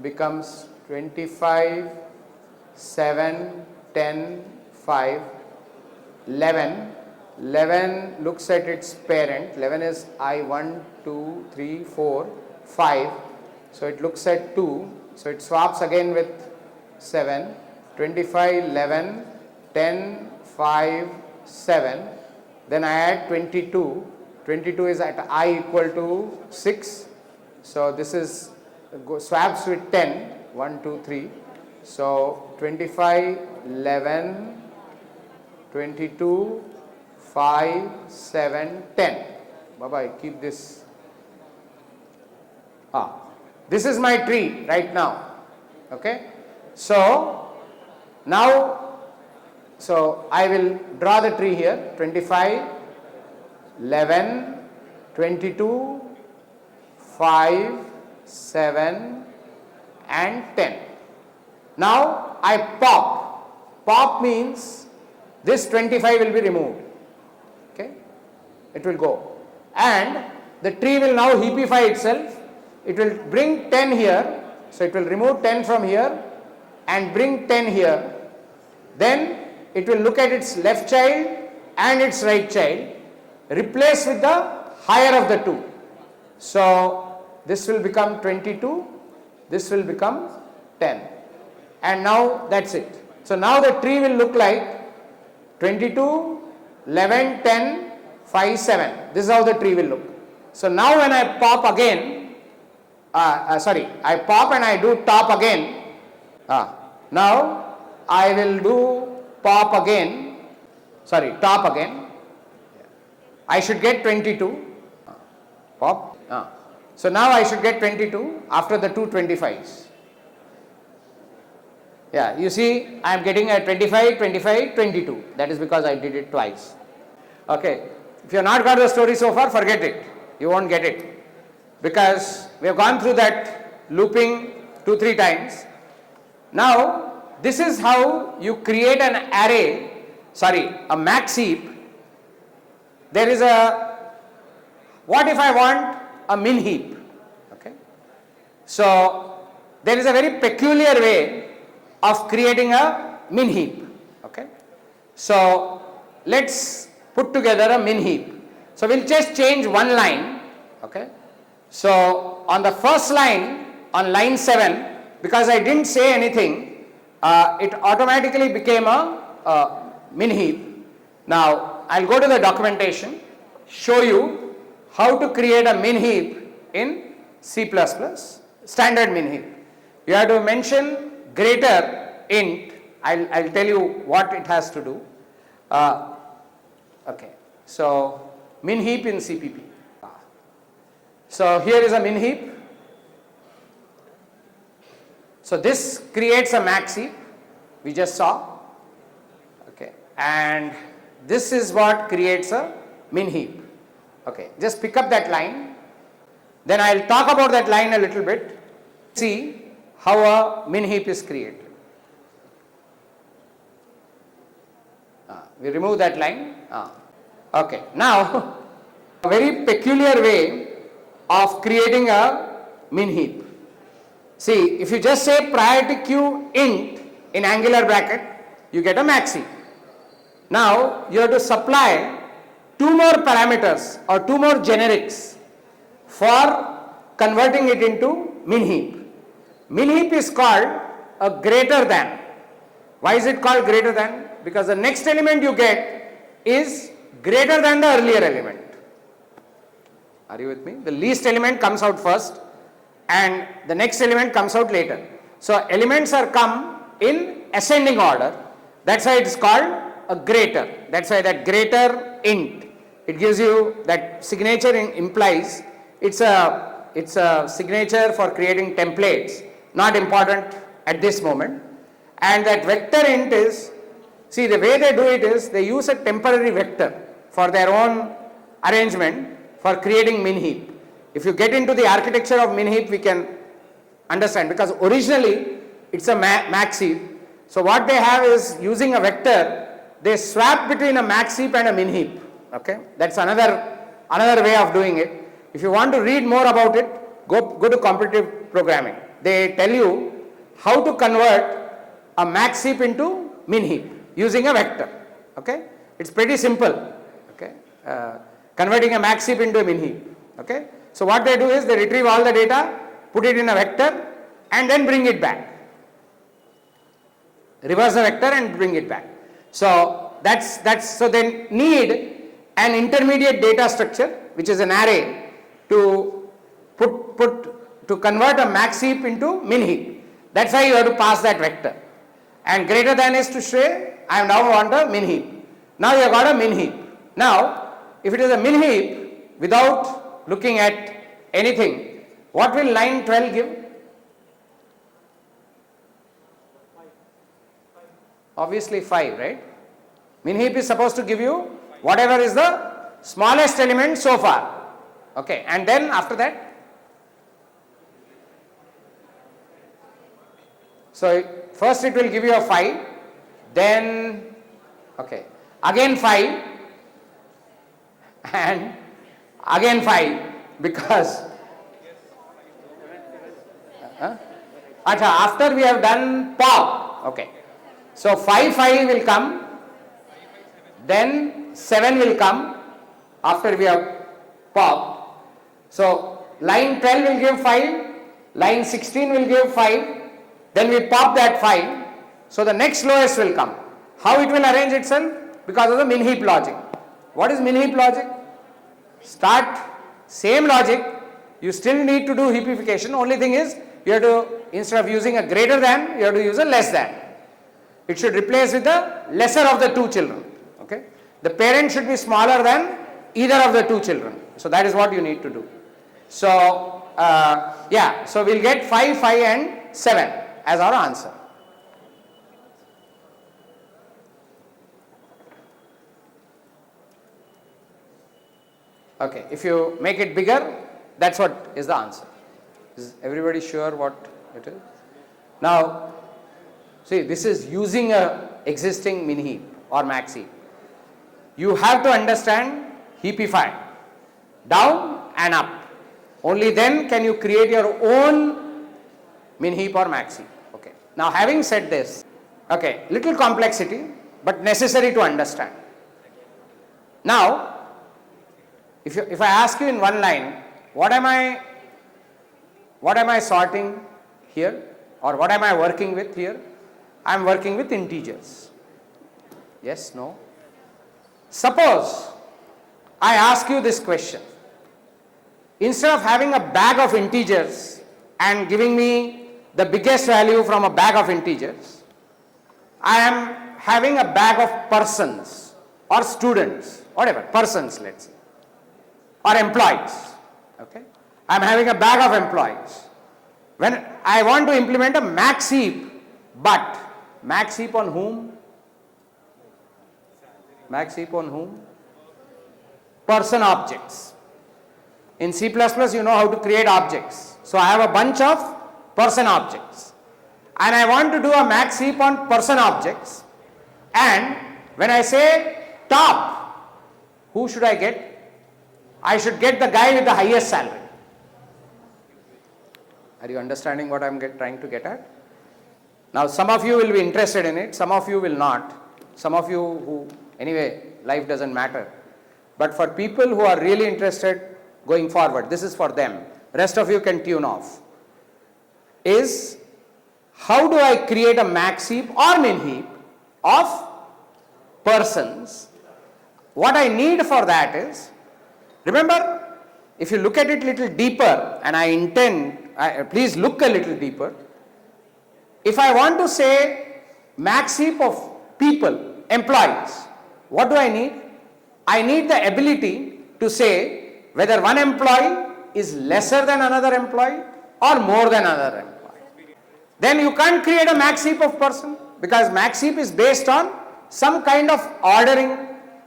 becomes 25, 7, 10, 5, 11. 11 looks at its parent, 11 is I 1, 2, 3, 4, 5. So it looks at 2. So it swaps again with 7, 25, 11, 10, 5, 7. Then I add 22. 22 is at I equal to 6. So this is swaps with 10, 1, 2, 3. So 25, 11, 22, 5, 7, 10. Bye-bye, keep this. This is my tree right now. Okay. So now, so I will draw the tree here. 25, 11, 22, 5, 7 and 10. Now I pop. Pop means this 25 will be removed. Okay. It will go. And the tree will now heapify itself. It will bring 10 here. So it will remove 10 from here and bring 10 here. Then it will look at its left child and its right child, replace with the higher of the two. So this will become 22, this will become 10. And now that's it. So now the tree will look like 22, 11, 10, 5, 7. This is how the tree will look. So now when I pop again, I pop and I do top again. Now I will do pop again, top again. I should get 22. Pop. So now I should get 22 after the two 25s. Yeah, you see I am getting a 25, 25, 22. That is because I did it twice. Okay, if you have not got the story so far, forget it. You won't get it. Because we have gone through that looping 2-3 times. Now, this is how you create an array, a max heap. There is what if I want a min heap? Okay. So, there is a very peculiar way of creating a min heap. Okay. So, let's put together a min heap. So, we'll just change one line. Okay. So, on the first line, on line 7, because I didn't say anything, it automatically became a min heap. Now, I'll go to the documentation, show you how to create a min heap in C++, standard min heap. You have to mention greater int. I'll tell you what it has to do. Okay, so min heap in CPP. So here is a min heap. So this creates a max heap, we just saw. Okay, and this is what creates a min heap. Okay, just pick up that line. Then I'll talk about that line a little bit. See how a min heap is created. We remove that line. Okay, now a very peculiar way of creating a min heap. See, if you just say priority queue int in angular bracket, you get a max heap. Now you have to supply 2 more parameters or 2 more generics for converting it into min heap. Min heap is called a greater than. Why is it called greater than? Because the next element you get is greater than the earlier element. Are you with me? The least element comes out first and the next element comes out later. So elements are come in ascending order. That's why it is called a greater. That's why that greater int, it gives you that signature implies it's a signature for creating templates, not important at this moment. And that vector int is, see the way they do it is they use a temporary vector for their own arrangement for creating min heap. If you get into the architecture of min heap, we can understand, because originally it's a max heap. So what they have is, using a vector, they swap between a max heap and a min heap. Okay, that's another way of doing it. If you want to read more about it, go to competitive programming. They tell you how to convert a max heap into min heap using a vector. Okay, it's pretty simple. Okay, converting a max heap into a min heap. Okay, so what they do is they retrieve all the data, put it in a vector, and then bring it back. Reverse the vector and bring it back. So so they need an intermediate data structure, which is an array, to to convert a max heap into min heap. That's why you have to pass that vector. And greater than is to say, I now want a min heap. Now you have got a min heap. Now, if it is a min heap, without looking at anything, what will line 12 give? Obviously 5, right? Min heap is supposed to give you whatever is the smallest element so far. Okay, and then after that? So first it will give you a 5, then, okay, again 5, and again 5, because after we have done pop, okay. So 5 will come, then 7 will come after we have popped. So line 12 will give 5, line 16 will give 5, then we pop that 5, so the next lowest will come. How it will arrange itself? Because of the min heap logic. What is min heap logic? Start, same logic, you still need to do heapification, only thing is, you have to, instead of using a greater than, you have to use a less than. It should replace with the lesser of the two children. Okay? The parent should be smaller than either of the two children. So that is what you need to do. So, so we'll get 5, 5 and 7 as our answer. Okay, if you make it bigger, that's what is the answer. Is everybody sure what it is? Now, see, this is using a existing min heap or max heap. You have to understand heapify, down and up. Only then can you create your own min heap or max heap. Okay. Now, having said this, okay, little complexity, but necessary to understand. Now, if I ask you in one line, what am I sorting here, or what am I working with here? I am working with integers. Yes, no? Suppose I ask you this question. Instead of having a bag of integers and giving me the biggest value from a bag of integers, I am having a bag of persons or students, whatever, persons, let's say, or employees. Okay? I am having a bag of employees. When I want to implement a max heap, but max heap on whom? Max heap on whom? Person objects. In C++ you know how to create objects. So I have a bunch of person objects. And I want to do a max heap on person objects. And when I say top, who should I get? I should get the guy with the highest salary. Are you understanding what I am trying to get at? Now some of you will be interested in it, some of you will not. Some of you who, anyway, life doesn't matter. But for people who are really interested going forward, this is for them. Rest of you can tune off. Is how do I create a max heap or min heap of persons? What I need for that is, remember, if you look at it a little deeper, and I intend, please look a little deeper. If I want to say max heap of people, employees, what do I need? I need the ability to say whether one employee is lesser than another employee or more than another employee. Then you can't create a max heap of person, because max heap is based on some kind of ordering.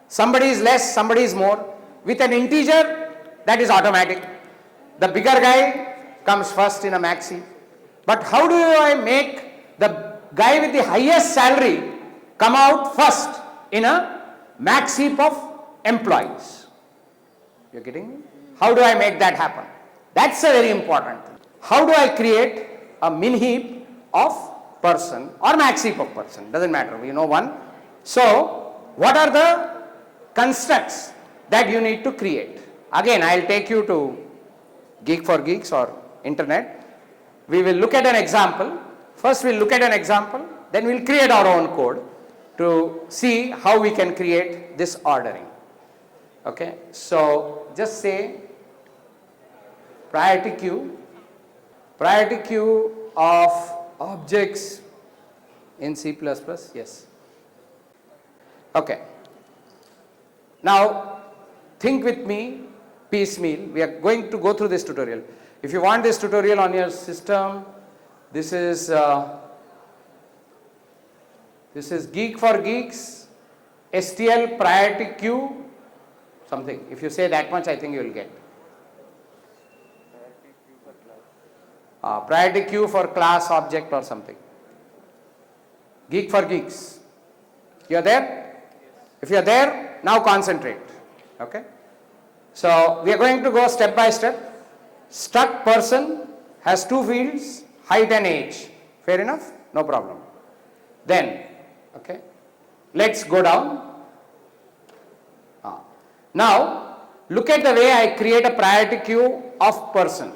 Somebody is less, somebody is more. With an integer, that is automatic. The bigger guy comes first in a max heap. But how do I make the guy with the highest salary come out first in a max heap of employees? You're getting me? How do I make that happen? That's a very important thing. How do I create a min heap of person or max heap of person? Doesn't matter, we know one. So, what are the constructs that you need to create? Again, I'll take you to Geek for Geeks or internet. We will look at an example. First we'll look at an example, then we'll create our own code to see how we can create this ordering. Okay, so just say priority queue of objects in C++, yes. Okay. Now think with me piecemeal. We are going to go through this tutorial. If you want this tutorial on your system, this is Geek for Geeks, STL priority queue, something. If you say that much, I think you will get. Priority queue for class object or something. Geek for Geeks. You are there? If you are there, now concentrate. Okay? So we are going to go step by step. Struct person has two fields, height and age. Fair enough? No problem. Then, okay, let's go down. Now, look at the way I create a priority queue of person.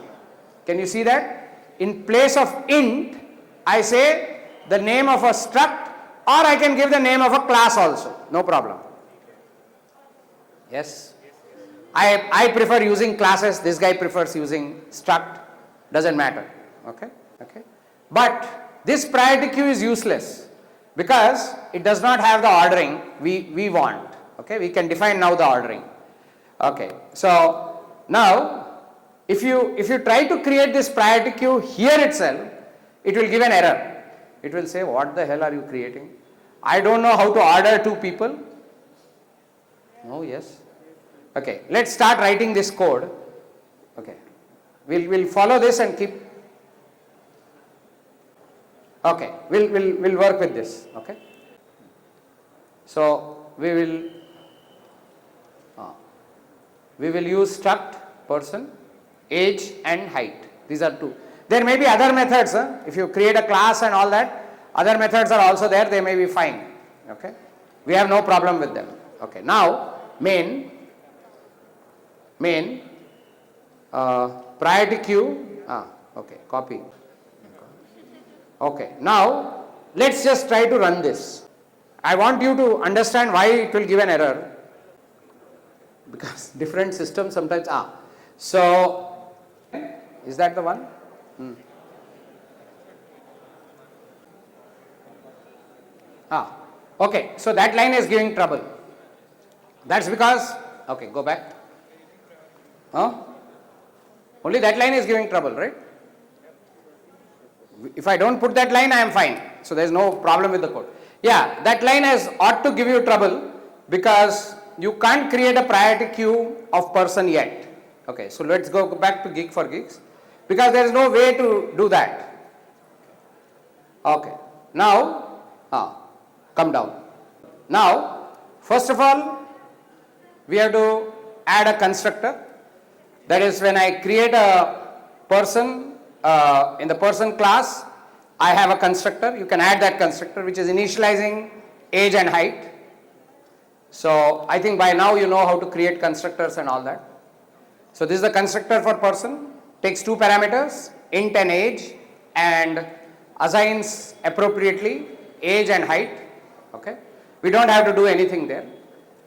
Can you see that? In place of int, I say the name of a struct, or I can give the name of a class also. No problem. Yes? I prefer using classes. This guy prefers using struct. Doesn't matter. Okay? Okay? But this priority queue is useless because it does not have the ordering we want. Okay? We can define now the ordering. Okay. So now if you try to create this priority queue here itself, it will give an error. It will say, what the hell are you creating? I don't know how to order two people. No, yes. Okay, let's start writing this code. Okay, we'll follow this and keep. Okay, we'll work with this. Okay, so we will use struct person, age and height. These are two. There may be other methods. If you create a class and all that, other methods are also there. They may be fine. Okay, we have no problem with them. Okay, now main priority queue. Okay, copy. Okay, now let's just try to run this. I want you to understand why it will give an error, because different systems sometimes so is that the one? Okay, so that line is giving trouble. That's because, okay, go back. Only that line is giving trouble, right? If I don't put that line, I am fine. So there is no problem with the code. Yeah, that line ought to give you trouble because you can't create a priority queue of person yet. Okay, so let's go back to Geek for Geeks, because there is no way to do that. Okay, now come down. Now, first of all, we have to add a constructor. That is, when I create a person in the person class, I have a constructor. You can add that constructor which is initializing age and height. So I think by now you know how to create constructors and all that. So this is the constructor for person, takes two parameters, int and age, and assigns appropriately age and height. Okay, we don't have to do anything there.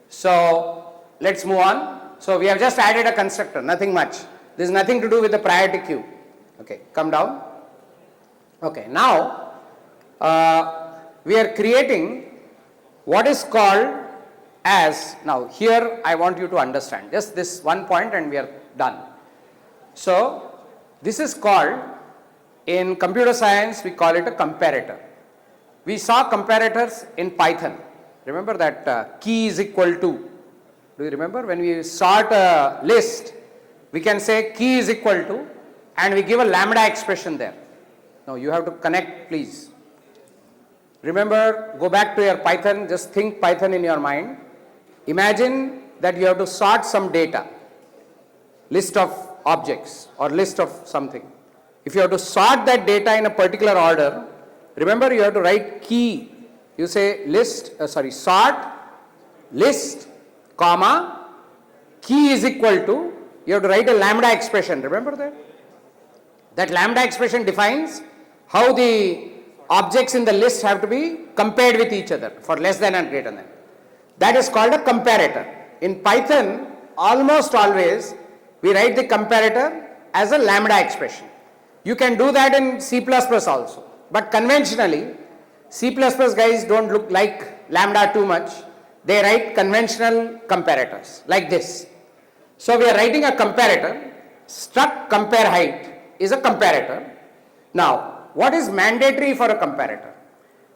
So let's move on. So we have just added a constructor, nothing much. This is nothing to do with the priority queue. Okay, come down. Okay, now we are creating what is called as, now here I want you to understand just this one point and we are done. So this is called, in computer science we call it a comparator. We saw comparators in Python. Remember that key is equal to, do you remember when we sort a list, we can say key is equal to and we give a lambda expression there. Now you have to connect, please. Remember, go back to your Python, just think Python in your mind. Imagine that you have to sort some data, list of objects or list of something. If you have to sort that data in a particular order, remember you have to write key. You say sort list, comma, key is equal to, you have to write a lambda expression. Remember that? That lambda expression defines how the objects in the list have to be compared with each other for less than and greater than. That is called a comparator. In Python, almost always we write the comparator as a lambda expression. You can do that in C++ also. But conventionally, C++ guys don't look like lambda too much. They write conventional comparators like this. So we are writing a comparator. Struct compare height is a comparator. Now, what is mandatory for a comparator?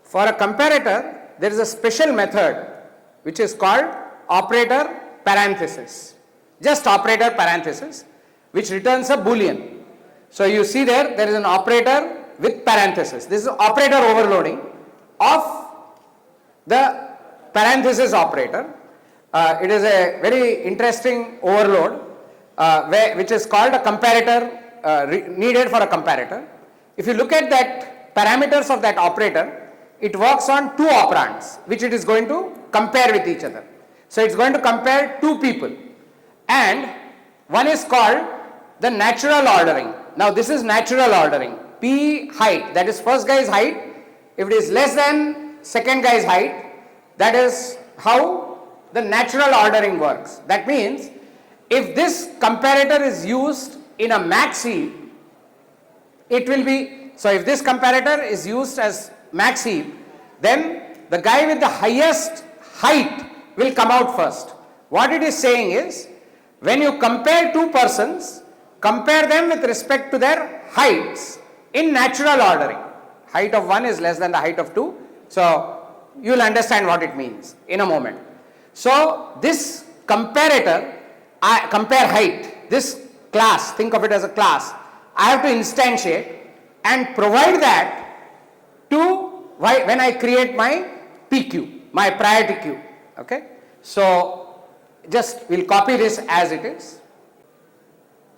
For a comparator, there is a special method which is called operator parenthesis. Just operator parenthesis, which returns a boolean. So you see there is an operator with parenthesis. This is operator overloading of the parenthesis operator. It is a very interesting overload which is called a comparator, needed for a comparator. If you look at that parameters of that operator, it works on two operands which it is going to compare with each other. So it's going to compare two people, and one is called the natural ordering. Now this is natural ordering. P height, that is first guy's height. If it is less than second guy's height, that is how the natural ordering works. That means if this comparator is used in a max heap, it will be, so if this comparator is used as max heap, then the guy with the highest height will come out first. What it is saying is, when you compare two persons, compare them with respect to their heights in natural ordering. Height of one is less than the height of two. So you will understand what it means in a moment. So this comparator I compare height, this class, think of it as a class, I have to instantiate and provide that to when I create my PQ, my priority queue. Okay, so just we'll copy this as it is.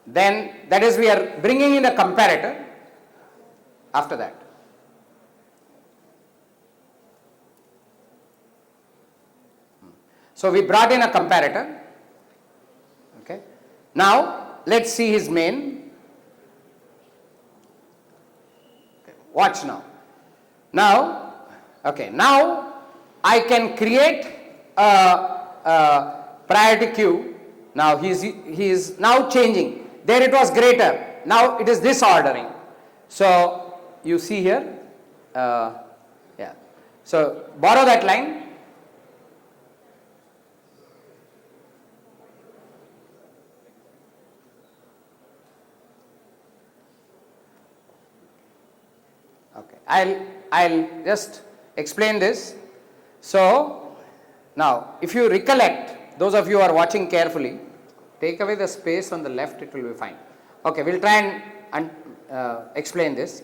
Then that is we are bringing in a comparator after that. So we brought in a comparator. Okay, now let's see his main. Okay, watch now. Now, okay, now I can create a priority queue. Now he is now changing. There it was greater. Now it is this ordering. So you see here, yeah. So borrow that line. Okay, I'll just explain this. So now if you recollect, those of you who are watching carefully, take away the space on the left, it will be fine. Okay, we'll try and explain this.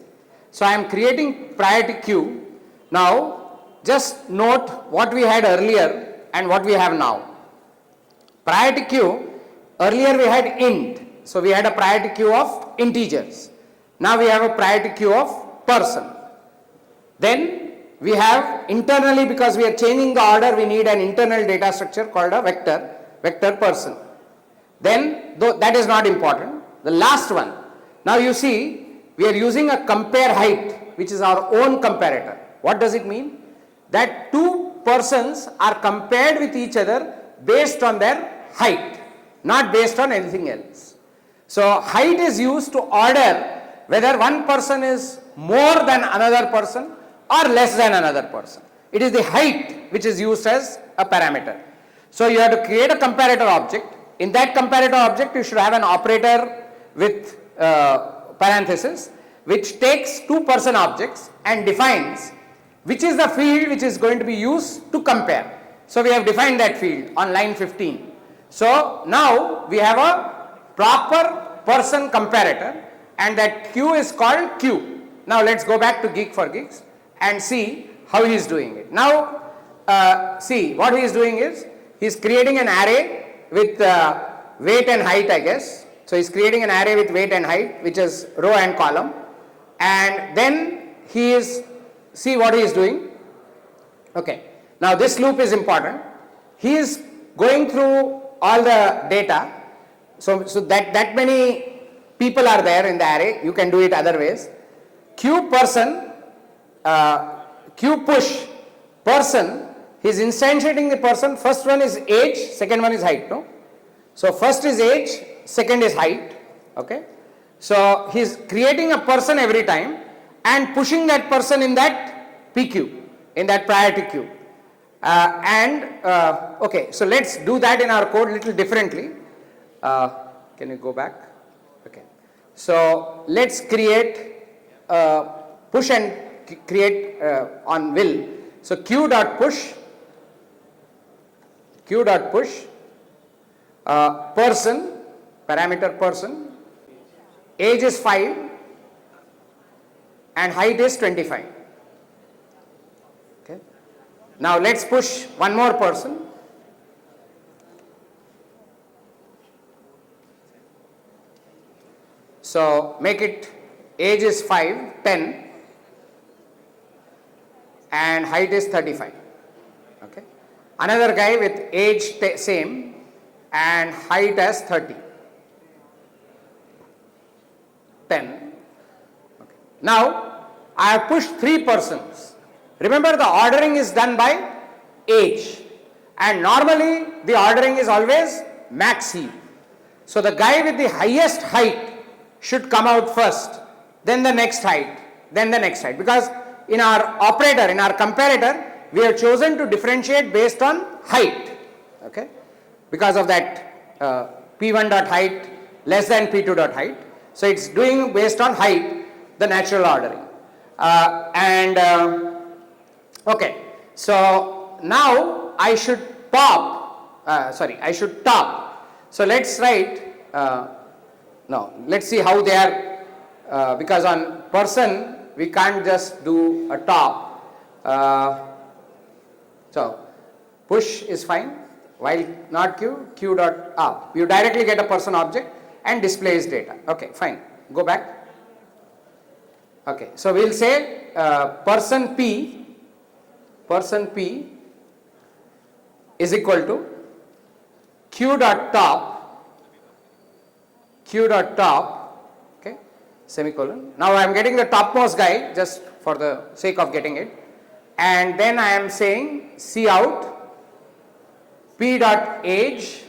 So I am creating priority queue. Now just note what we had earlier and what we have now. Priority queue, earlier we had int, so we had a priority queue of integers. Now we have a priority queue of person. Then we have internally, because we are changing the order, we need an internal data structure called a vector person. Then that is not important. The last one, now you see we are using a compare height, which is our own comparator. What does it mean? That two persons are compared with each other based on their height, not based on anything else. So height is used to order whether one person is more than another person or less than another person. It is the height which is used as a parameter. So you have to create a comparator object. In that comparator object, you should have an operator with parenthesis, which takes two person objects and defines which is the field which is going to be used to compare. So we have defined that field on line 15. So now we have a proper person comparator, and that Q is called Q. Now let's go back to Geek for Geeks and see how he is doing it. Now see what he is doing is he is creating an array with weight and height, I guess. So he is creating an array with weight and height, which is row and column, and then he is, see what he is doing. Okay, now this loop is important. He is going through all the data. So that many people are there in the array. You can do it other ways. Q person, Q push person, he is instantiating the person. First one is age, second one is height, no? So first is age, second is height, okay? So he is creating a person every time and pushing that person in that PQ, in that priority queue. Okay, so let's do that in our code a little differently. Can you go back? Okay. So let's create push and create on will. So Q dot push person, parameter person, age is 5 and height is 25. Okay. Now let's push one more person. So make it age is 5, 10 and height is 35. Okay. Another guy with age same and height as 30. 10. Okay. Now I have pushed 3 persons. Remember, the ordering is done by age, and normally the ordering is always max heap. So the guy with the highest height should come out first, then the next height, then the next height, because in our operator, in our comparator, we have chosen to differentiate based on height, okay, because of that P1 dot height less than P2 dot height. So it's doing based on height, the natural ordering. Okay, so now I should top. So let's write, no, let's see how they are, because on person we can't just do a top. So push is fine, while not q, q dot up. You directly get a person object and displays data. Okay, fine. Go back. Okay, so we'll say person P is equal to q dot top, okay, semicolon. Now I am getting the topmost guy just for the sake of getting it, and then I am saying C out P dot age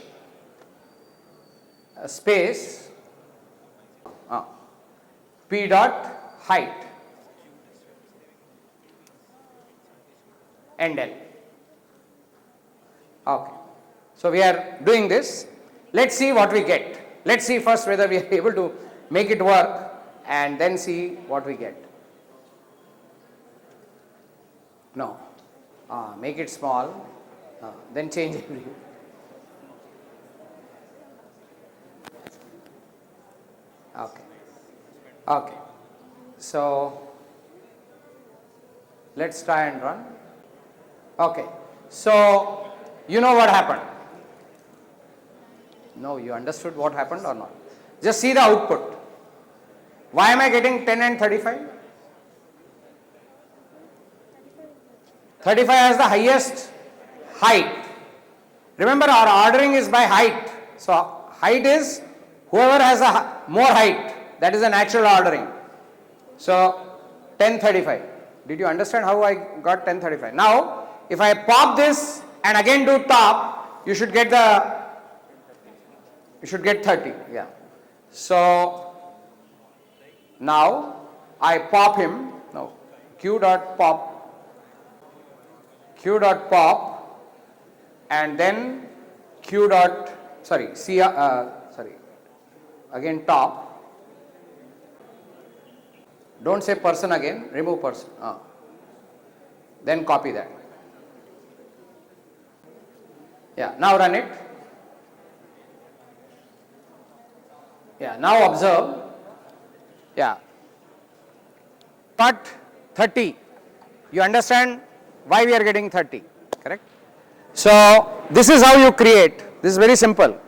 space P dot height and L. Okay, so we are doing this. Let's see what we get. Let's see first whether we are able to make it work and then see what we get. No, make it small, then change everything. Okay. Okay, so let's try and run. Okay, so you know what happened? No, you understood what happened or not? Just see the output. Why am I getting 10 and 35? 35 has the highest height. Remember, our ordering is by height. So height is whoever has a more height. That is a natural ordering. So 1035. Did you understand how I got 1035? Now, if I pop this and again do top, you should get 30. Yeah. So now I pop him. No, q dot pop, and then q dot again top. Don't say person again, remove person. Then copy that. Yeah, now run it. Yeah, now observe. Yeah. But 30. You understand why we are getting 30, correct? So this is how you create. This is very simple.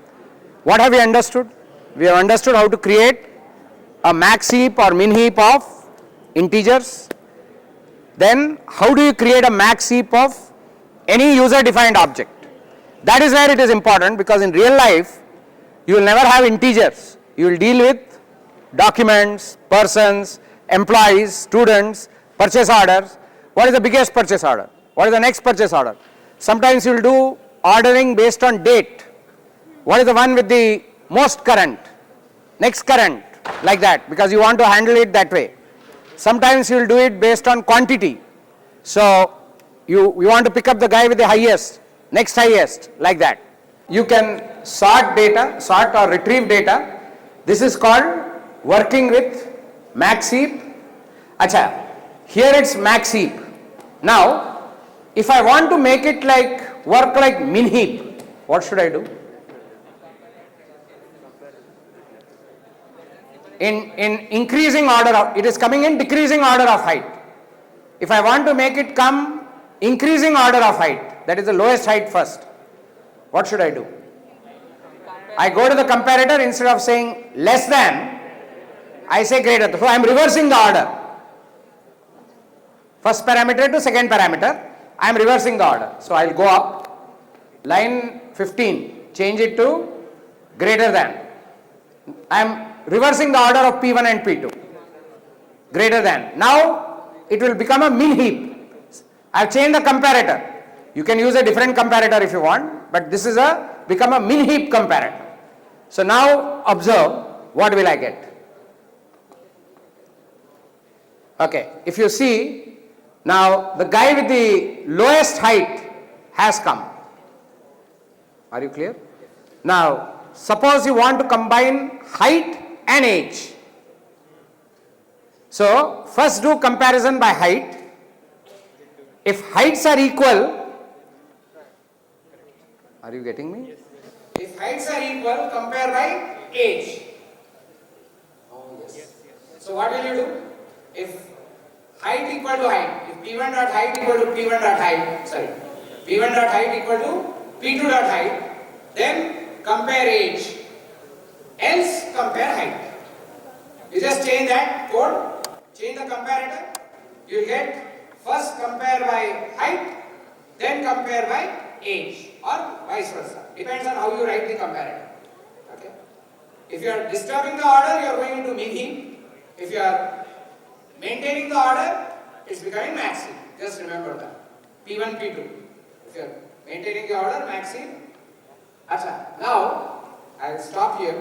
What have we understood? We have understood how to create a max heap or min heap of integers. Then how do you create a max heap of any user defined object? That is where it is important, because in real life you will never have integers. You will deal with documents, persons, employees, students, purchase orders. What is the biggest purchase order? What is the next purchase order? Sometimes you will do ordering based on date. What is the one with the most current? Next current, like that, because you want to handle it that way. Sometimes you will do it based on quantity. So you want to pick up the guy with the highest, next highest, like that. You can sort data, sort or retrieve data. This is called working with max heap. Acha, here it's max heap. Now, if I want to make it like work like min heap, what should I do? In increasing order of, it is coming in decreasing order of height. If I want to make it come increasing order of height, that is the lowest height first, what should I do? I go to the comparator, instead of saying less than, I say greater. So I am reversing the order. First parameter to second parameter, I am reversing the order. So I will go up, line 15, change it to greater than. I am reversing the order of P1 and P2, greater than. Now it will become a min heap. I have changed the comparator. You can use a different comparator if you want, but this is become a min heap comparator. So now observe, what will I get? Okay, if you see, now the guy with the lowest height has come. Are you clear? Now suppose you want to combine height and age. So first do comparison by height. If heights are equal, are you getting me? If heights are equal, compare by age. Oh yes. So what will you do? If height equal to height, if P1 dot height equal to P1 dot height, sorry, P1 dot height equal to P2 dot height, then compare age, else compare height. You just change that code, change the comparator, you will get first compare by height, then compare by age, or vice versa. Depends on how you write the comparator. Okay. If you are disturbing the order, you are going into min heap. If you are maintaining the order, it's becoming max heap. Just remember that. P1, P2. If you are maintaining the order, max heap. Acha. Now, I will stop here.